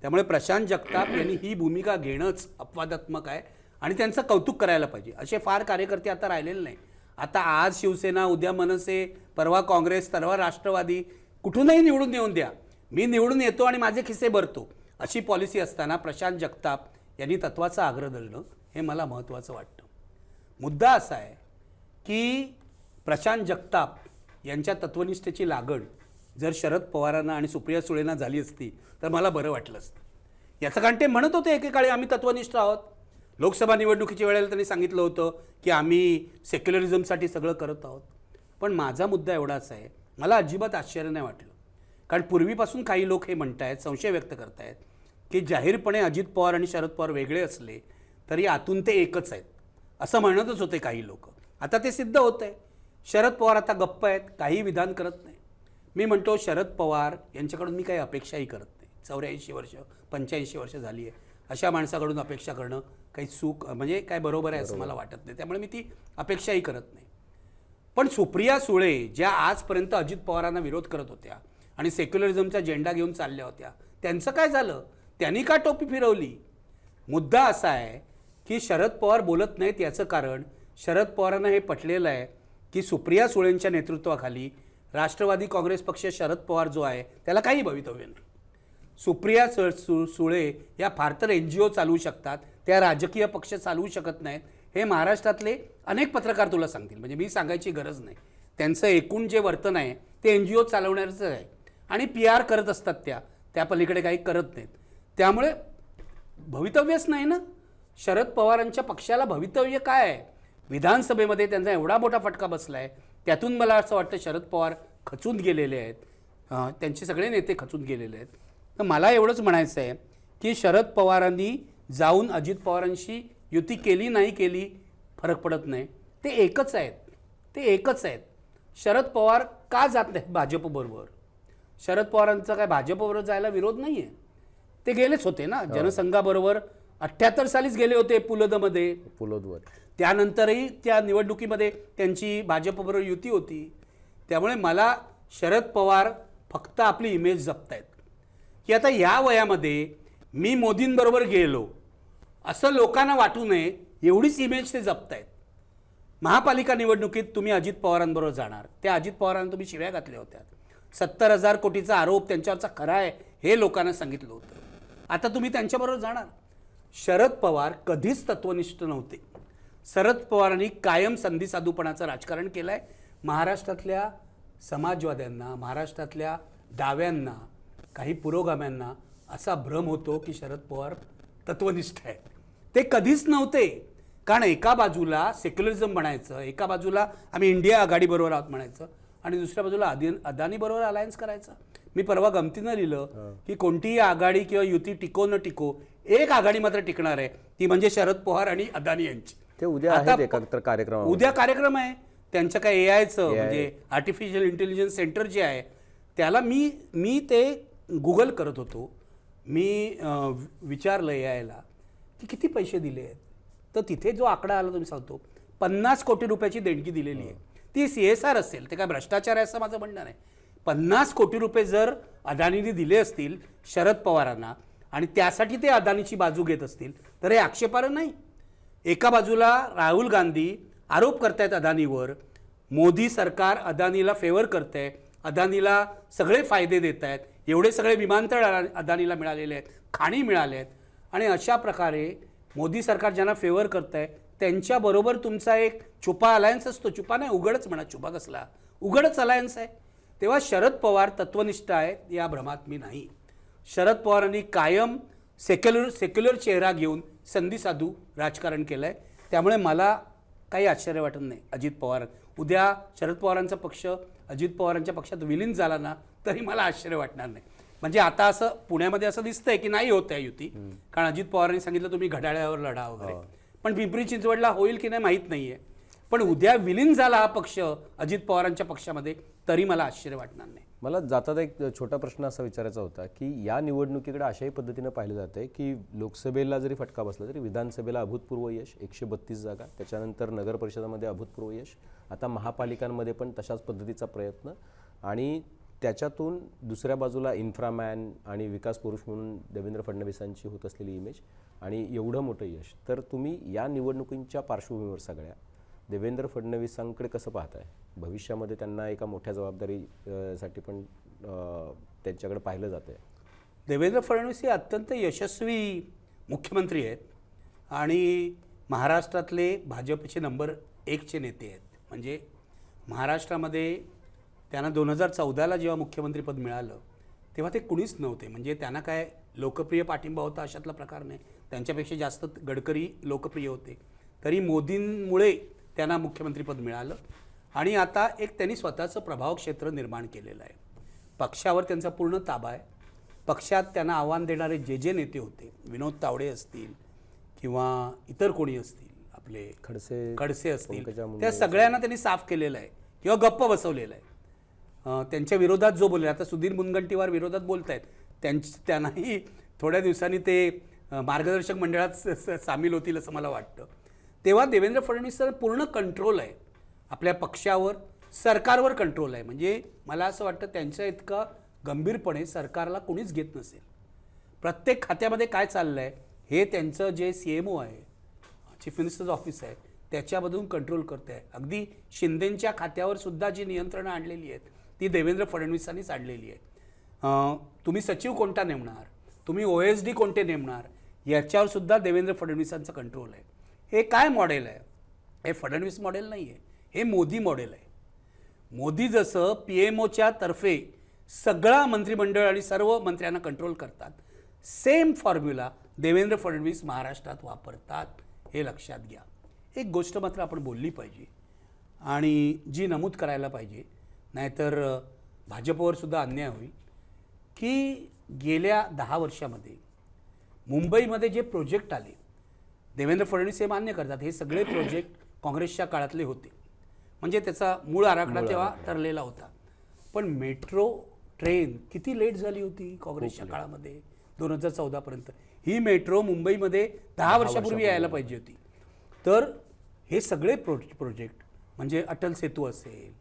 त्यामुळे प्रशांत जगताप यांनी ही भूमिका घेणंच अपवादात्मक आहे आणि त्यांचं कौतुक करायला पाहिजे. असे फार कार्यकर्ते आता राहिलेले नाही. आता आज शिवसेना, उद्या मनसे, परवा काँग्रेस, परवा राष्ट्रवादी, कुठूनही निवडून येऊन द्या, मी निवडून येतो आणि माझे खिसे भरतो, अशी पॉलिसी असताना प्रशांत जगताप यांनी तत्वाचा आग्रह धरणं हे मला महत्त्वाचं वाटतं. मुद्दा असा आहे की प्रशांत जगताप यांच्या तत्वनिष्ठेची लागण जर शरद पवारांना आणि सुप्रिया सुळेंना झाली असती तर मला बरं वाटलं असतं. याचं कारण ते म्हणत होते एकेकाळी आम्ही तत्वनिष्ठ आहोत. लोकसभा निवडणुकीच्या वेळेला त्यांनी सांगितलं होतं की आम्ही सेक्युलरिझमसाठी सगळं करत आहोत. पण माझा मुद्दा एवढाच आहे, मला अजिबात आश्चर्य नाही वाटलं, कारण पूर्वीपासून काही लोक हे म्हणत आहेत, संशय व्यक्त करत आहेत की जाहीरपणे अजित पवार आणि शरद पवार वेगळे असले तरी आतून ते एकच आहेत, असं म्हणतच होते काही लोक. आता ते सिद्ध होत आहे. शरद पवार आता गप्प आहेत, काही विधान करत नाही. मी म्हणतो शरद पवार यांच्याकडून मी काही अपेक्षाही करत नाही. 84 वर्ष 85 वर्ष झाली आहे, अशा माणसाकडून अपेक्षा करणं काही चूक म्हणजे काय बरोबर आहे असं मला वाटत नाही. त्यामुळे मी ती अपेक्षाही करत नाही. पण सुप्रिया सुळे ज्या आजपर्यंत अजित पवारांना विरोध करत होत्या आणि सेक्युलरिझमचा झेंडा घेऊन चालल्या होत्या, त्यांचं काय झालं? त्यांनी का टोपी फिरवली? मुद्दा असा आहे की शरद पवार बोलत नाहीत याचं कारण शरद पवारांना हे पटलेलं आहे की सुप्रिया सुळेंच्या नेतृत्वाखाली राष्ट्रवादी काँग्रेस पक्ष शरद पवार जो आहे त्याला काही भवितव्य नाही. सुप्रिया सुळे या फार तर NGO चालवू शकतात, त्या राजकीय पक्ष चालवू शकत नाहीत. हे महाराष्ट्रातले अनेक पत्रकार तुला सांगतील, म्हणजे मी सांगायची गरज नाही. त्यांचं एकूण जे वर्तन आहे ते NGO चालवण्याचं आहे आणि PR करत असतात, त्या पलीकडे काही करत नाहीत. त्यामुळे भवितव्यच नाही ना. शरद पवारांच्या पक्षाला भवितव्य काय आहे? विधानसभेमध्ये त्यांचा एवढा मोठा फटका बसला आहे, त्यातून मला असं वाटतं शरद पवार खचून गेलेले आहेत, त्यांचे सगळे नेते खचून गेलेले आहेत. तर मला एवढंच म्हणायचं आहे की शरद पवारांनी जाऊन अजित पवारांशी युती केली नाही केली फरक पडत नाही, ते एकच आहेत. शरद पवार का जात नाहीत भाजपबरोबर? शरद पवारांचा काय भाजपबरोबर जायला विरोध नाही आहे, ते गेलेच होते ना जनसंघाबरोबर. 78 सालीच गेले होते पुलोदमध्ये, त्यानंतरही त्या निवडणुकीमध्ये त्यांची भाजपबरोबर युती होती. त्यामुळे मला शरद पवार फक्त आपली इमेज जपतायत की आता या वयामध्ये मी मोदींबरोबर गेलो असं लोकांना वाटू नये, एवढीच इमेज ते जपतायत. महापालिका निवडणुकीत तुम्ही अजित पवारांबरोबर जाणार, त्या अजित पवारांना तुम्ही शिव्या घातल्या होत्या. 70,000 कोटीचा आरोप त्यांच्यावरचा खरा आहे हे लोकांना सांगितलं होतं. आता तुम्ही त्यांच्याबरोबर जाणार. शरद पवार कधीच तत्वनिष्ठ नव्हते. शरद पवारांनी कायम संधिसाधूपणाचं राजकारण केलं आहे. महाराष्ट्रातल्या समाजवाद्यांना, महाराष्ट्रातल्या डाव्यांना, काही पुरोगाम्यांना असा भ्रम होतो की शरद पवार तत्वनिष्ठ आहे. ते कधीच नव्हते. कारण एका बाजूला सेक्युलरिझम म्हणायचं, एका बाजूला आम्ही इंडिया आघाडीबरोबर आहोत म्हणायचं, आणि दुसऱ्या बाजूला अदानी बरोबर अलायन्स करायचा. मी परवा गमतीनं लिहिलं की कोणतीही आघाडी किंवा युती टिको न टिको, एक आघाडी मात्र टिकणार आहे, ती म्हणजे शरद पवार आणि अदानी यांची. ते उद्या आहेत एकात्र कार्यक्रम. उद्या कार्यक्रम आहे त्यांचं, काय AIचं म्हणजे आर्टिफिशियल इंटेलिजन्स सेंटर जे आहे त्याला मी ते गुगल करत होतो. मी विचारलं AIला की किती पैसे दिले आहेत, तर तिथे जो आकडा आला तुम्ही सांगतो 50 कोटी रुपयाची देणगी दिलेली आहे. ती CSR असेल, ते काय भ्रष्टाचार आहे असं माझं म्हणणं नाही. 50 कोटी रुपये जर अदानीने दिले असतील शरद पवारांना आणि त्यासाठी ते अदानीची बाजू घेत असतील तर हे आक्षेपार्ह नाही. एका बाजूला राहुल गांधी आरोप करतायत अदानीवर, मोदी सरकार अदानीला फेवर करतंय, अदानीला सगळे फायदे देत आहेत, एवढे सगळे विमानतळ अदानीला मिळालेले आहेत, खाणी मिळाले आहेत, आणि अशा प्रकारे मोदी सरकार ज्यांना फेवर करत आहे त्यांच्याबरोबर तुमचा एक छुपा अलायन्स असतो. छुपा नाही, उघडच म्हणा, छुपा कसला, उघडच अलायन्स आहे. तेव्हा शरद पवार तत्वनिष्ठ आहेत या भ्रमात मी नाही. शरद पवारांनी कायम सेक्युलर चेहरा घेऊन संधी साधू राजकारण केलं आहे. त्यामुळे मला काही आश्चर्य वाटत नाही. अजित पवार उद्या शरद पवारांचा पक्ष अजित पवारांच्या पक्षात विलीन झाला ना तरी मला आश्चर्य वाटणार नाही. म्हणजे आता असं पुण्यामध्ये असं दिसतंय की नाही होत आहे युती, कारण अजित पवारांनी सांगितलं तुम्ही घड्याळावर लढा वगैरे, पण पिंपरी चिंचवडला होईल की नाही माहीत नाही आहे. पण उद्या विलीन झाला हा पक्ष अजित पवारांच्या पक्षामध्ये तरी मला आश्चर्य वाटणार नाही. मला जाता एक छोटा प्रश्न असा विचारायचा होता की या निवडणुकीकडे अशाही पद्धतीनं पाहिलं जातं की लोकसभेला जरी फटका बसला तरी विधानसभेला अभूतपूर्व यश, 132 जागा, त्याच्यानंतर नगर परिषदामध्ये अभूतपूर्व यश, आता महापालिकांमध्ये पण तशाच पद्धतीचा प्रयत्न, आणि त्याच्यातून दुसऱ्या बाजूला इन्फ्रामॅन आणि विकास पुरुष म्हणून देवेंद्र फडणवीसांची होत असलेली इमेज आणि एवढं मोठं यश. तर तुम्ही या निवडणुकींच्या पार्श्वभूमीवर सगळ्या देवेंद्र फडणवीसांकडे कसं पाहताय? भविष्यामध्ये त्यांना एका मोठ्या जबाबदारीसाठी पण त्यांच्याकडे पाहिलं जातं आहे. देवेंद्र फडणवीस हे अत्यंत यशस्वी मुख्यमंत्री आहेत आणि महाराष्ट्रातले भाजपचे नंबर 1चे नेते आहेत. म्हणजे महाराष्ट्रामध्ये त्यांना 2014ला जेव्हा मुख्यमंत्रीपद मिळालं तेव्हा ते कुणीच नव्हते. म्हणजे त्यांना काय लोकप्रिय पाठिंबा होता अशातला प्रकार नाही, त्यांच्यापेक्षा जास्त गडकरी लोकप्रिय होते. तरी मोदींमुळे त्यांना मुख्यमंत्रीपद मिळालं आणि आता एक त्यांनी स्वतःचं प्रभाव क्षेत्र निर्माण केलेलं आहे. पक्षावर त्यांचा पूर्ण ताबा आहे. पक्षात त्यांना आव्हान देणारे जे नेते होते, विनोद तावडे असतील किंवा इतर कोणी असतील, आपले खडसे असतील, त्या सगळ्यांना त्यांनी साफ केलेलं आहे किंवा गप्प बसवलेलं आहे. त्यांच्या विरोधात जो बोलले, आता सुधीर मुनगंटीवार विरोधात बोलत आहेत, त्यांनाही थोड्या दिवसांनी ते मार्गदर्शक मंडळात सामील होतील असं मला वाटतं. तेव्हा देवेंद्र फडणवीस पूर्ण कंट्रोल आहे आपल्या पक्षावर, सरकारवर कंट्रोल आहे. म्हणजे मला असं वाटतं त्यांच्या इतका गंभीरपणे सरकारला कोणीच घेत नसेल. प्रत्येक खात्यामध्ये काय चाललं आहे हे त्यांचं जे CMO आहे, चीफ मिनिस्टर्स ऑफिस आहे, त्याच्यामधून कंट्रोल करते आहे. अगदी शिंदेंच्या खात्यावर सुद्धा जी नियंत्रणं आणलेली आहेत ती देवेंद्र फडणवीसांनीच आणलेली आहे. तुम्ही सचिव कोणता नेमणार, तुम्ही OSD कोणते नेमणार, याच्यावर सुद्धा देवेंद्र फडणवीसांचं कंट्रोल आहे. हे काय मॉडेल आहे? हे फडणवीस मॉडेल नाही आहे, हे मोदी मॉडेल आहे. मोदी जसं PMOच्या तर्फे सगळा मंत्रिमंडळ आणि सर्व मंत्र्यांना कंट्रोल करतात, सेम फॉर्म्युला देवेंद्र फडणवीस महाराष्ट्रात वापरतात, हे लक्षात घ्या. एक गोष्ट मात्र आपण बोलली पाहिजे आणि जी नमूद करायला पाहिजे, नाहीतर भाजपवर सुद्धा अन्याय होईल, की गेल्या 10 वर्षामध्ये मुंबईमध्ये जे प्रोजेक्ट आले, देवेंद्र फडणवीस हे मान्य करतात, हे सगळे प्रोजेक्ट काँग्रेसच्या काळातले होते. म्हणजे त्याचा मूळ आराखडा तेव्हा ठरलेला होता. पण मेट्रो ट्रेन किती लेट झाली होती काँग्रेसच्या काळामध्ये 2014पर्यंत. ही मेट्रो मुंबईमध्ये 10 वर्षापूर्वी यायला पाहिजे होती. तर हे सगळे प्रोजेक्ट म्हणजे अटल सेतू असेल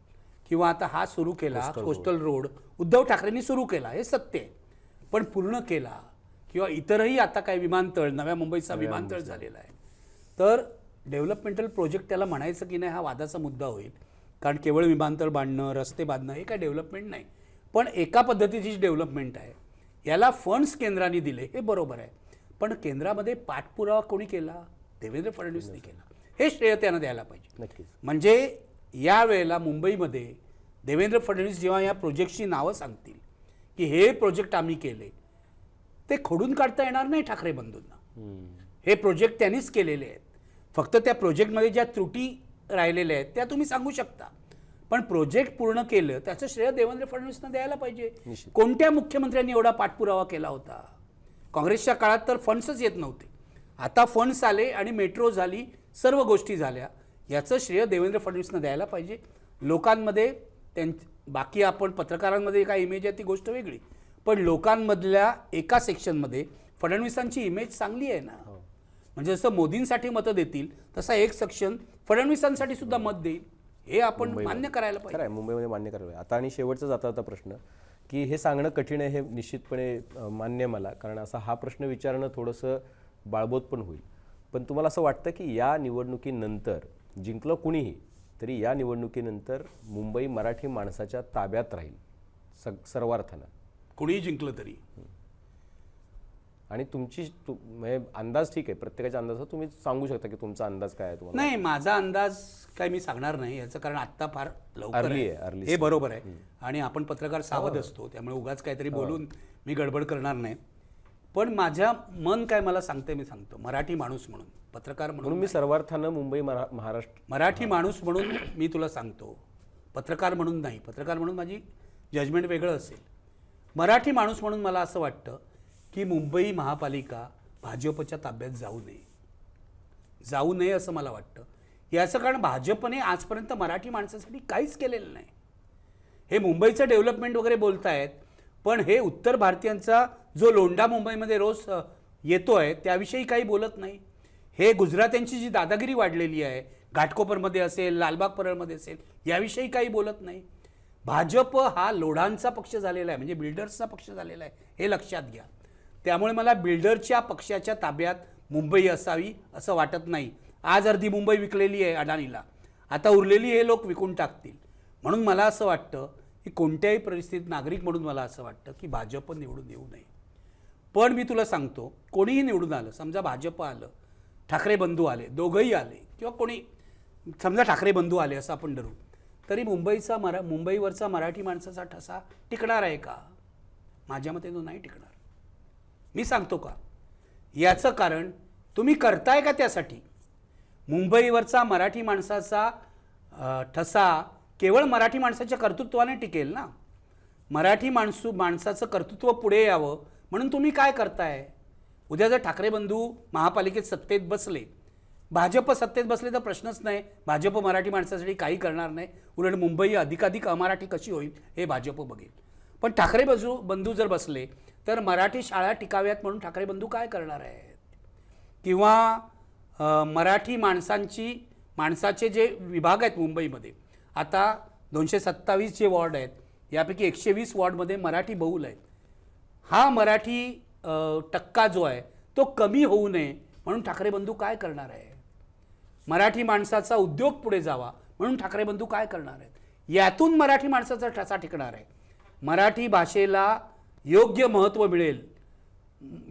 किंवा आता हा सुरू केला कोस्टल रोड उद्धव ठाकरेंनी सुरू केला, हे सत्य आहे, पण पूर्ण केला किंवा इतरही आता काय विमानतळ, नव्या मुंबईचा विमानतळ झालेला आहे. तर डेव्हलपमेंटल प्रोजेक्ट त्याला म्हणायचं की नाही हा वादाचा मुद्दा होईल, कारण केवळ विमानतळ बांधणं, रस्ते बांधणं हे काय डेव्हलपमेंट नाही, पण एका पद्धतीची डेव्हलपमेंट आहे. याला फंड्स केंद्राने दिले हे बरोबर आहे, पण केंद्रामध्ये पाठपुरावा कोणी केला? देवेंद्र फडणवीसने केला. हे श्रेय त्यांना द्यायला पाहिजे. नक्कीच. म्हणजे यावेळेला मुंबईमध्ये देवेंद्र फडणवीस जेव्हा या प्रोजेक्टची नावं सांगतील की हे प्रोजेक्ट आम्ही केले, ते खोडून काढता येणार नाही ठाकरे बंधूंना. हे प्रोजेक्ट त्यांनीच केलेले आहेत. फक्त त्या प्रोजेक्टमध्ये ज्या त्रुटी राहिलेल्या आहेत त्या तुम्ही सांगू शकता, पण प्रोजेक्ट पूर्ण केलं त्याचं श्रेय देवेंद्र फडणवीसना द्यायला पाहिजे. कोणत्या मुख्यमंत्र्यांनी एवढा पाठपुरावा केला होता? काँग्रेसच्या काळात तर फंड्सच येत नव्हते. आता फंड्स आले आणि मेट्रो झाली, सर्व गोष्टी झाल्या. याचं श्रेय देवेंद्र फडणवीसना द्यायला पाहिजे. लोकांमध्ये बाकी आपण पत्रकारांमध्ये काय इमेज आहे ती गोष्ट वेगळी, पण लोकांमधल्या एका सेक्शनमध्ये फडणवीसांची इमेज चांगली आहे ना. म्हणजे जसं मोदींसाठी मतं देतील तसा एक सेक्शन फडणवीसांसाठी सुद्धा मत देईल. हे आपण मान्य करायला पाहिजे. खरं आहे, मुंबईमध्ये मान्य करायला पाहिजे. आता आणि शेवटचा जाता होता प्रश्न की हे सांगणं कठीण आहे, हे निश्चितपणे मान्य मला, कारण असा हा प्रश्न विचारणं थोडंसं बाळबोध पण होईल. पण तुम्हाला असं वाटतं की या निवडणुकीनंतर जिंकलं कुणीही तरी या निवडणुकीनंतर मुंबई मराठी माणसाच्या ताब्यात राहील सर्वार्थानं, कुणीही जिंकलं तरी? आणि तुमची म्हणजे अंदाज ठीक आहे, प्रत्येकाचा अंदाज तुम्ही सांगू शकता की तुमचा अंदाज काय आहे तुम्हाला? नाही, माझा अंदाज काय मी सांगणार नाही याचं कारण आत्ता फार लवकर Early आहे. आहे, early हे बरोबर आहे. आणि आपण पत्रकार सावध असतो, त्यामुळे उगाच काहीतरी बोलून मी गडबड करणार नाही. पण माझ्या मन काय मला सांगते मी सांगतो, मराठी माणूस म्हणून, पत्रकार म्हणून म्हणून मी सर्वार्थानं मुंबई महाराष्ट्र मराठी माणूस म्हणून मी तुला सांगतो, पत्रकार म्हणून नाही. पत्रकार म्हणून माझी जजमेंट वेगळं असेल. मराठी माणूस म्हणून मला असं वाटतं की मुंबई महापालिका भाजपच्या ताब्यात जाऊ नये असं मला वाटतं. याचं कारण भाजपने आजपर्यंत मराठी माणसासाठी काहीच केलेलं नाही. हे मुंबईचं डेव्हलपमेंट वगैरे बोलतायत, पण हे उत्तर भारतीयांचा जो लोंढा मुंबईमध्ये रोज येतोय त्याविषयी काही बोलत नाही. हे गुजरात्यांची जी दादागिरी वाढलेली आहे, घाटकोपरमध्ये असेल, लालबाग परळमध्ये असेल, याविषयी काही बोलत नाही. भाजप हा लोढांचा पक्ष झालेला आहे, म्हणजे बिल्डर्सचा पक्ष झालेला आहे, हे लक्षात घ्या. त्यामुळे मला बिल्डरच्या पक्षाच्या ताब्यात मुंबई असावी असं वाटत नाही. आज अर्धी मुंबई विकलेली आहे अडाणीला, आता उरलेली हे लोक विकून टाकतील. म्हणून मला असं वाटतं की कोणत्याही परिस्थितीत नागरिक म्हणून मला असं वाटतं की भाजप निवडून येऊ नये. पण मी तुला सांगतो, कोणीही निवडून आलं, समजा भाजप आलं, ठाकरे बंधू आले, दोघंही आले, किंवा कोणी समजा ठाकरे बंधू आले असं आपण धरू, तरी मुंबईवरचा मराठी माणसाचा ठसा टिकणार आहे का? माझ्या मते तो नाही टिकणार. मी सांगतो का? याचं कारण तुम्ही करताय का त्यासाठी? मुंबईवरचा मराठी माणसाचा ठसा केवळ मराठी माणसाच्या कर्तृत्वाने टिकेल ना. मराठी माणसाचं कर्तृत्व पुढे यावं म्हणून तुम्ही काय करताय? उद्या जर ठाकरे बंधू महापालिकेत सत्तेत बसले, भाजप सत्तेत बसले तर प्रश्नच नाही. भाजप मराठी माणसासाठी काही करणार नाही, उलट मुंबई अधिकाधिक अमराठी कशी होईल हे भाजप बघेल. पण ठाकरे बंधू जर बसले तर मराठी शाळा टिकाव्यात म्हणून ठाकरे बंधू काय करणार आहेत? किंवा मराठी माणसाचे जे विभाग आहेत मुंबईमध्ये, आता 227 जे वॉर्ड आहेत यापैकी 120 वॉर्डमध्ये मराठी बहुल आहेत. हा मराठी टक्का जो आहे तो कमी होऊ नये म्हणून ठाकरे बंधू काय करणार आहे? मराठी माणसाचा उद्योग पुढे जावा म्हणून ठाकरे बंधू काय करणार आहेत? यातून मराठी माणसाचा ठसा टिकणार आहे. मराठी भाषेला योग्य महत्त्व मिळेल,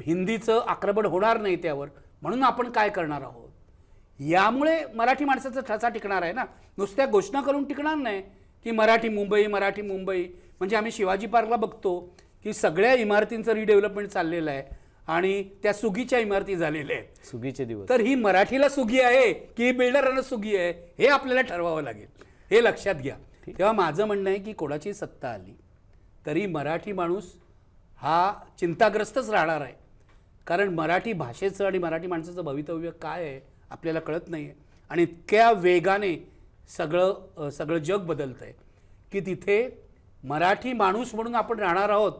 हिंदीचं आक्रमण होणार नाही त्यावर, म्हणून आपण काय करणार आहोत? यामुळे मराठी माणसाचा ठसा टिकणार आहे ना. नुसत्या घोषणा करून टिकणार नाही की मराठी मुंबई म्हणजे आम्ही शिवाजी पार्कला बघतो की सगळ्या इमारतींचं रिडेव्हलपमेंट चाललेलं आहे आणि त्या सुगीच्या इमारती झालेल्या आहेत. सुगीचे दिवस. तर ही मराठीला सुगी आहे की बिल्डरांना सुगी आहे हे आपल्याला ठरवावं लागेल, हे लक्षात घ्या. तेव्हा माझं म्हणणं आहे की कोणाची सत्ता आली तरी मराठी माणूस हा चिंताग्रस्तच राहणार आहे. कारण मराठी भाषेचं आणि मराठी माणसाचं भवितव्य काय आहे आपल्याला कळत नाही आहे. आणि इतक्या वेगाने सगळं जग बदलतं आहे की तिथे मराठी माणूस म्हणून आपण राहणार आहोत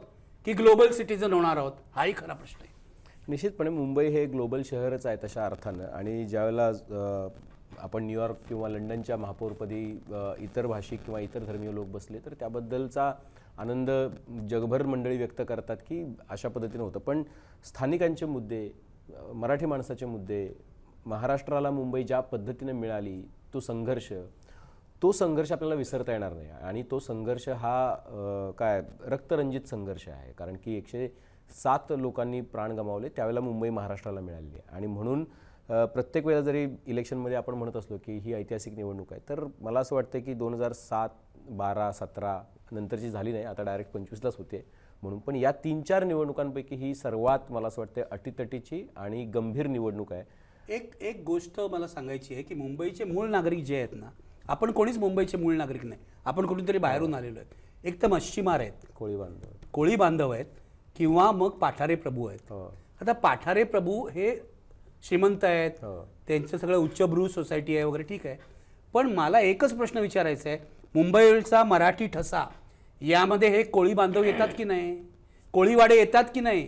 की ग्लोबल सिटीजन होणार आहोत, हाही खरा प्रश्न आहे. निश्चितपणे मुंबई हे ग्लोबल शहरच आहे तशा अर्थानं. आणि ज्यावेळेला आपण न्यूयॉर्क किंवा लंडनच्या महापौरपदी इतर भाषिक किंवा इतर धर्मीय लोक बसले तर त्याबद्दलचा आनंद जगभर मंडळी व्यक्त करतात की अशा पद्धतीनं होतं. पण स्थानिकांचे मुद्दे, मराठी माणसाचे मुद्दे, महाराष्ट्राला मुंबई ज्या पद्धतीनं मिळाली तो संघर्ष आपल्याला विसरता येणार नाही. आणि तो संघर्ष हा रक्तरंजित संघर्ष आहे. कारण की 107 लोकांनी प्राण गमावले त्यावेळेला मुंबई महाराष्ट्राला मिळाली आहे. आणि म्हणून प्रत्येक वेळेला जरी इलेक्शनमध्ये आपण म्हणत असलो की ही ऐतिहासिक निवडणूक आहे, तर मला असं वाटतं की 2007, 12, 17 नंतरची झाली नाही, आता डायरेक्ट 25लाच होते म्हणून. पण या 3-4 निवडणुकांपैकी ही सर्वात मला असं वाटतं अटीतटीची आणि गंभीर निवडणूक आहे. एक गोष्ट मला सांगायची आहे की मुंबईचे मूळ नागरिक जे आहेत ना, आपण कोणीच मुंबईचे मूळ नागरिक नाही, आपण कुठूनतरी बाहेरून आलेलो आहेत. एक तर मच्छीमार आहेत, कोळी बांधव आहेत, किंवा मग पाठारे प्रभू आहेत. आता पाठारे प्रभू हे श्रीमंत आहेत, त्यांचं सगळं उच्चभ्रू सोसायटी आहे वगैरे, ठीक आहे. पण मला एकच प्रश्न विचारायचा आहे, मुंबईचा मराठी ठसा यामध्ये हे कोळी बांधव येतात की नाही, कोळीवाडे येतात की नाही?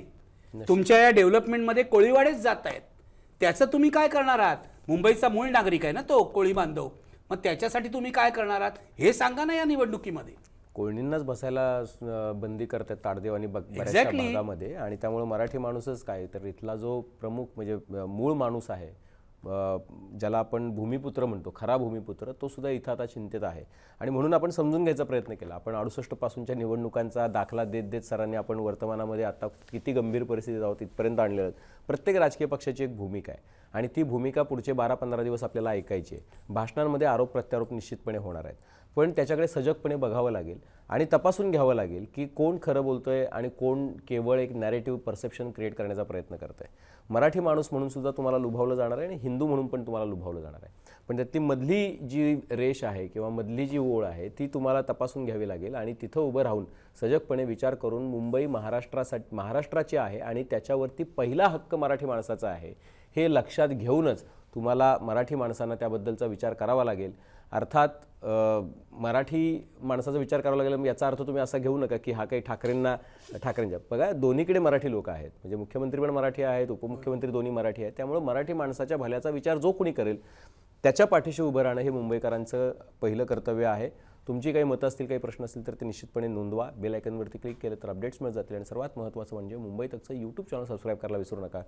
तुमच्या या डेव्हलपमेंटमध्ये कोळीवाडेच जात आहेत, त्याचं तुम्ही काय करणार आहात? मुंबईचा मूळ नागरिक आहे ना तो कोळी बांधव, मग त्याच्यासाठी तुम्ही काय करणार आहात हे सांगा ना या निवडणुकीमध्ये. कोळणींनाच बसायला बंदी करतात ताडदेव आणि बऱ्याचशा भागामध्ये, आणि त्यामुळे मराठी माणूसच काय तर इथला जो प्रमुख म्हणजे मूळ माणूस आहे, ज्याला आपण भूमिपुत्र म्हणतो, खरा भूमिपुत्र, तो सुद्धा इथं आता चिंतित आहे. आणि म्हणून आपण समजून घ्यायचा प्रयत्न केला. आपण 68 पासूनच्या निवडणुकांचा दाखला देत सरांनी आपण वर्तमानामध्ये आता किती गंभीर परिस्थितीत आहोत इथपर्यंत आणलेलं आहे. प्रत्येक राजकीय पक्षाची एक भूमिका आहे आणि ती भूमिका पुढचे 12-15 दिवस आपल्याला ऐकायची आहे. भाषणांमध्ये आरोप प्रत्यारोप निश्चितपणे होणार आहेत, पण त्याच्याकडे सजगपणे बघावं लागेल आणि तपासून घ्यावं लागेल की कोण खरं बोलतोय आणि कोण केवळ एक नॅरेटिव्ह परसेप्शन क्रिएट करण्याचा प्रयत्न करतोय. मराठी माणूस म्हणून सुद्धा तुम्हाला लुभावलं जाणार आहे आणि हिंदू म्हणून पण तुम्हाला लुभावलं जाणार आहे, पण त्यातली मधली जी रेष आहे किंवा मधली जी ओळ आहे ती तुम्हाला तपासून घ्यावी लागेल आणि तिथं उभं राहून सजगपणे विचार करून मुंबई महाराष्ट्राची आहे आणि त्याच्यावरती पहिला हक्क मराठी माणसाचा आहे हे लक्षात घेऊनच तुम्हाला मराठी माणसांना त्याबद्दलचा विचार करावा लागेल. अर्थात मराठी माणसाचा विचार करावा लागेल याचा अर्थ तुम्ही असा घेऊ नका की हा काही ठाकरेंच्या बघा दोन्हीकडे मराठी लोक आहेत, म्हणजे मुख्यमंत्री पण मराठी आहेत, उपमुख्यमंत्री दोन्ही मराठी आहेत. त्यामुळे मराठी माणसाच्या भल्याचा विचार जो कोणी करेल त्याच्या पाठीशी उभं राहणं हे मुंबईकरांचं पहिलं कर्तव्य आहे. तुमची काही मतं असतील, काही प्रश्न असतील तर ते निश्चितपणे नोंदवा. बेल आयकॉनवरती क्लिक केलं तर अपडेट्स मिळत जातील आणि सर्वात महत्त्वाचं म्हणजे मुंबई तकचं यूट्यूब चॅनल सबस्क्राईब करायला विसरू नका.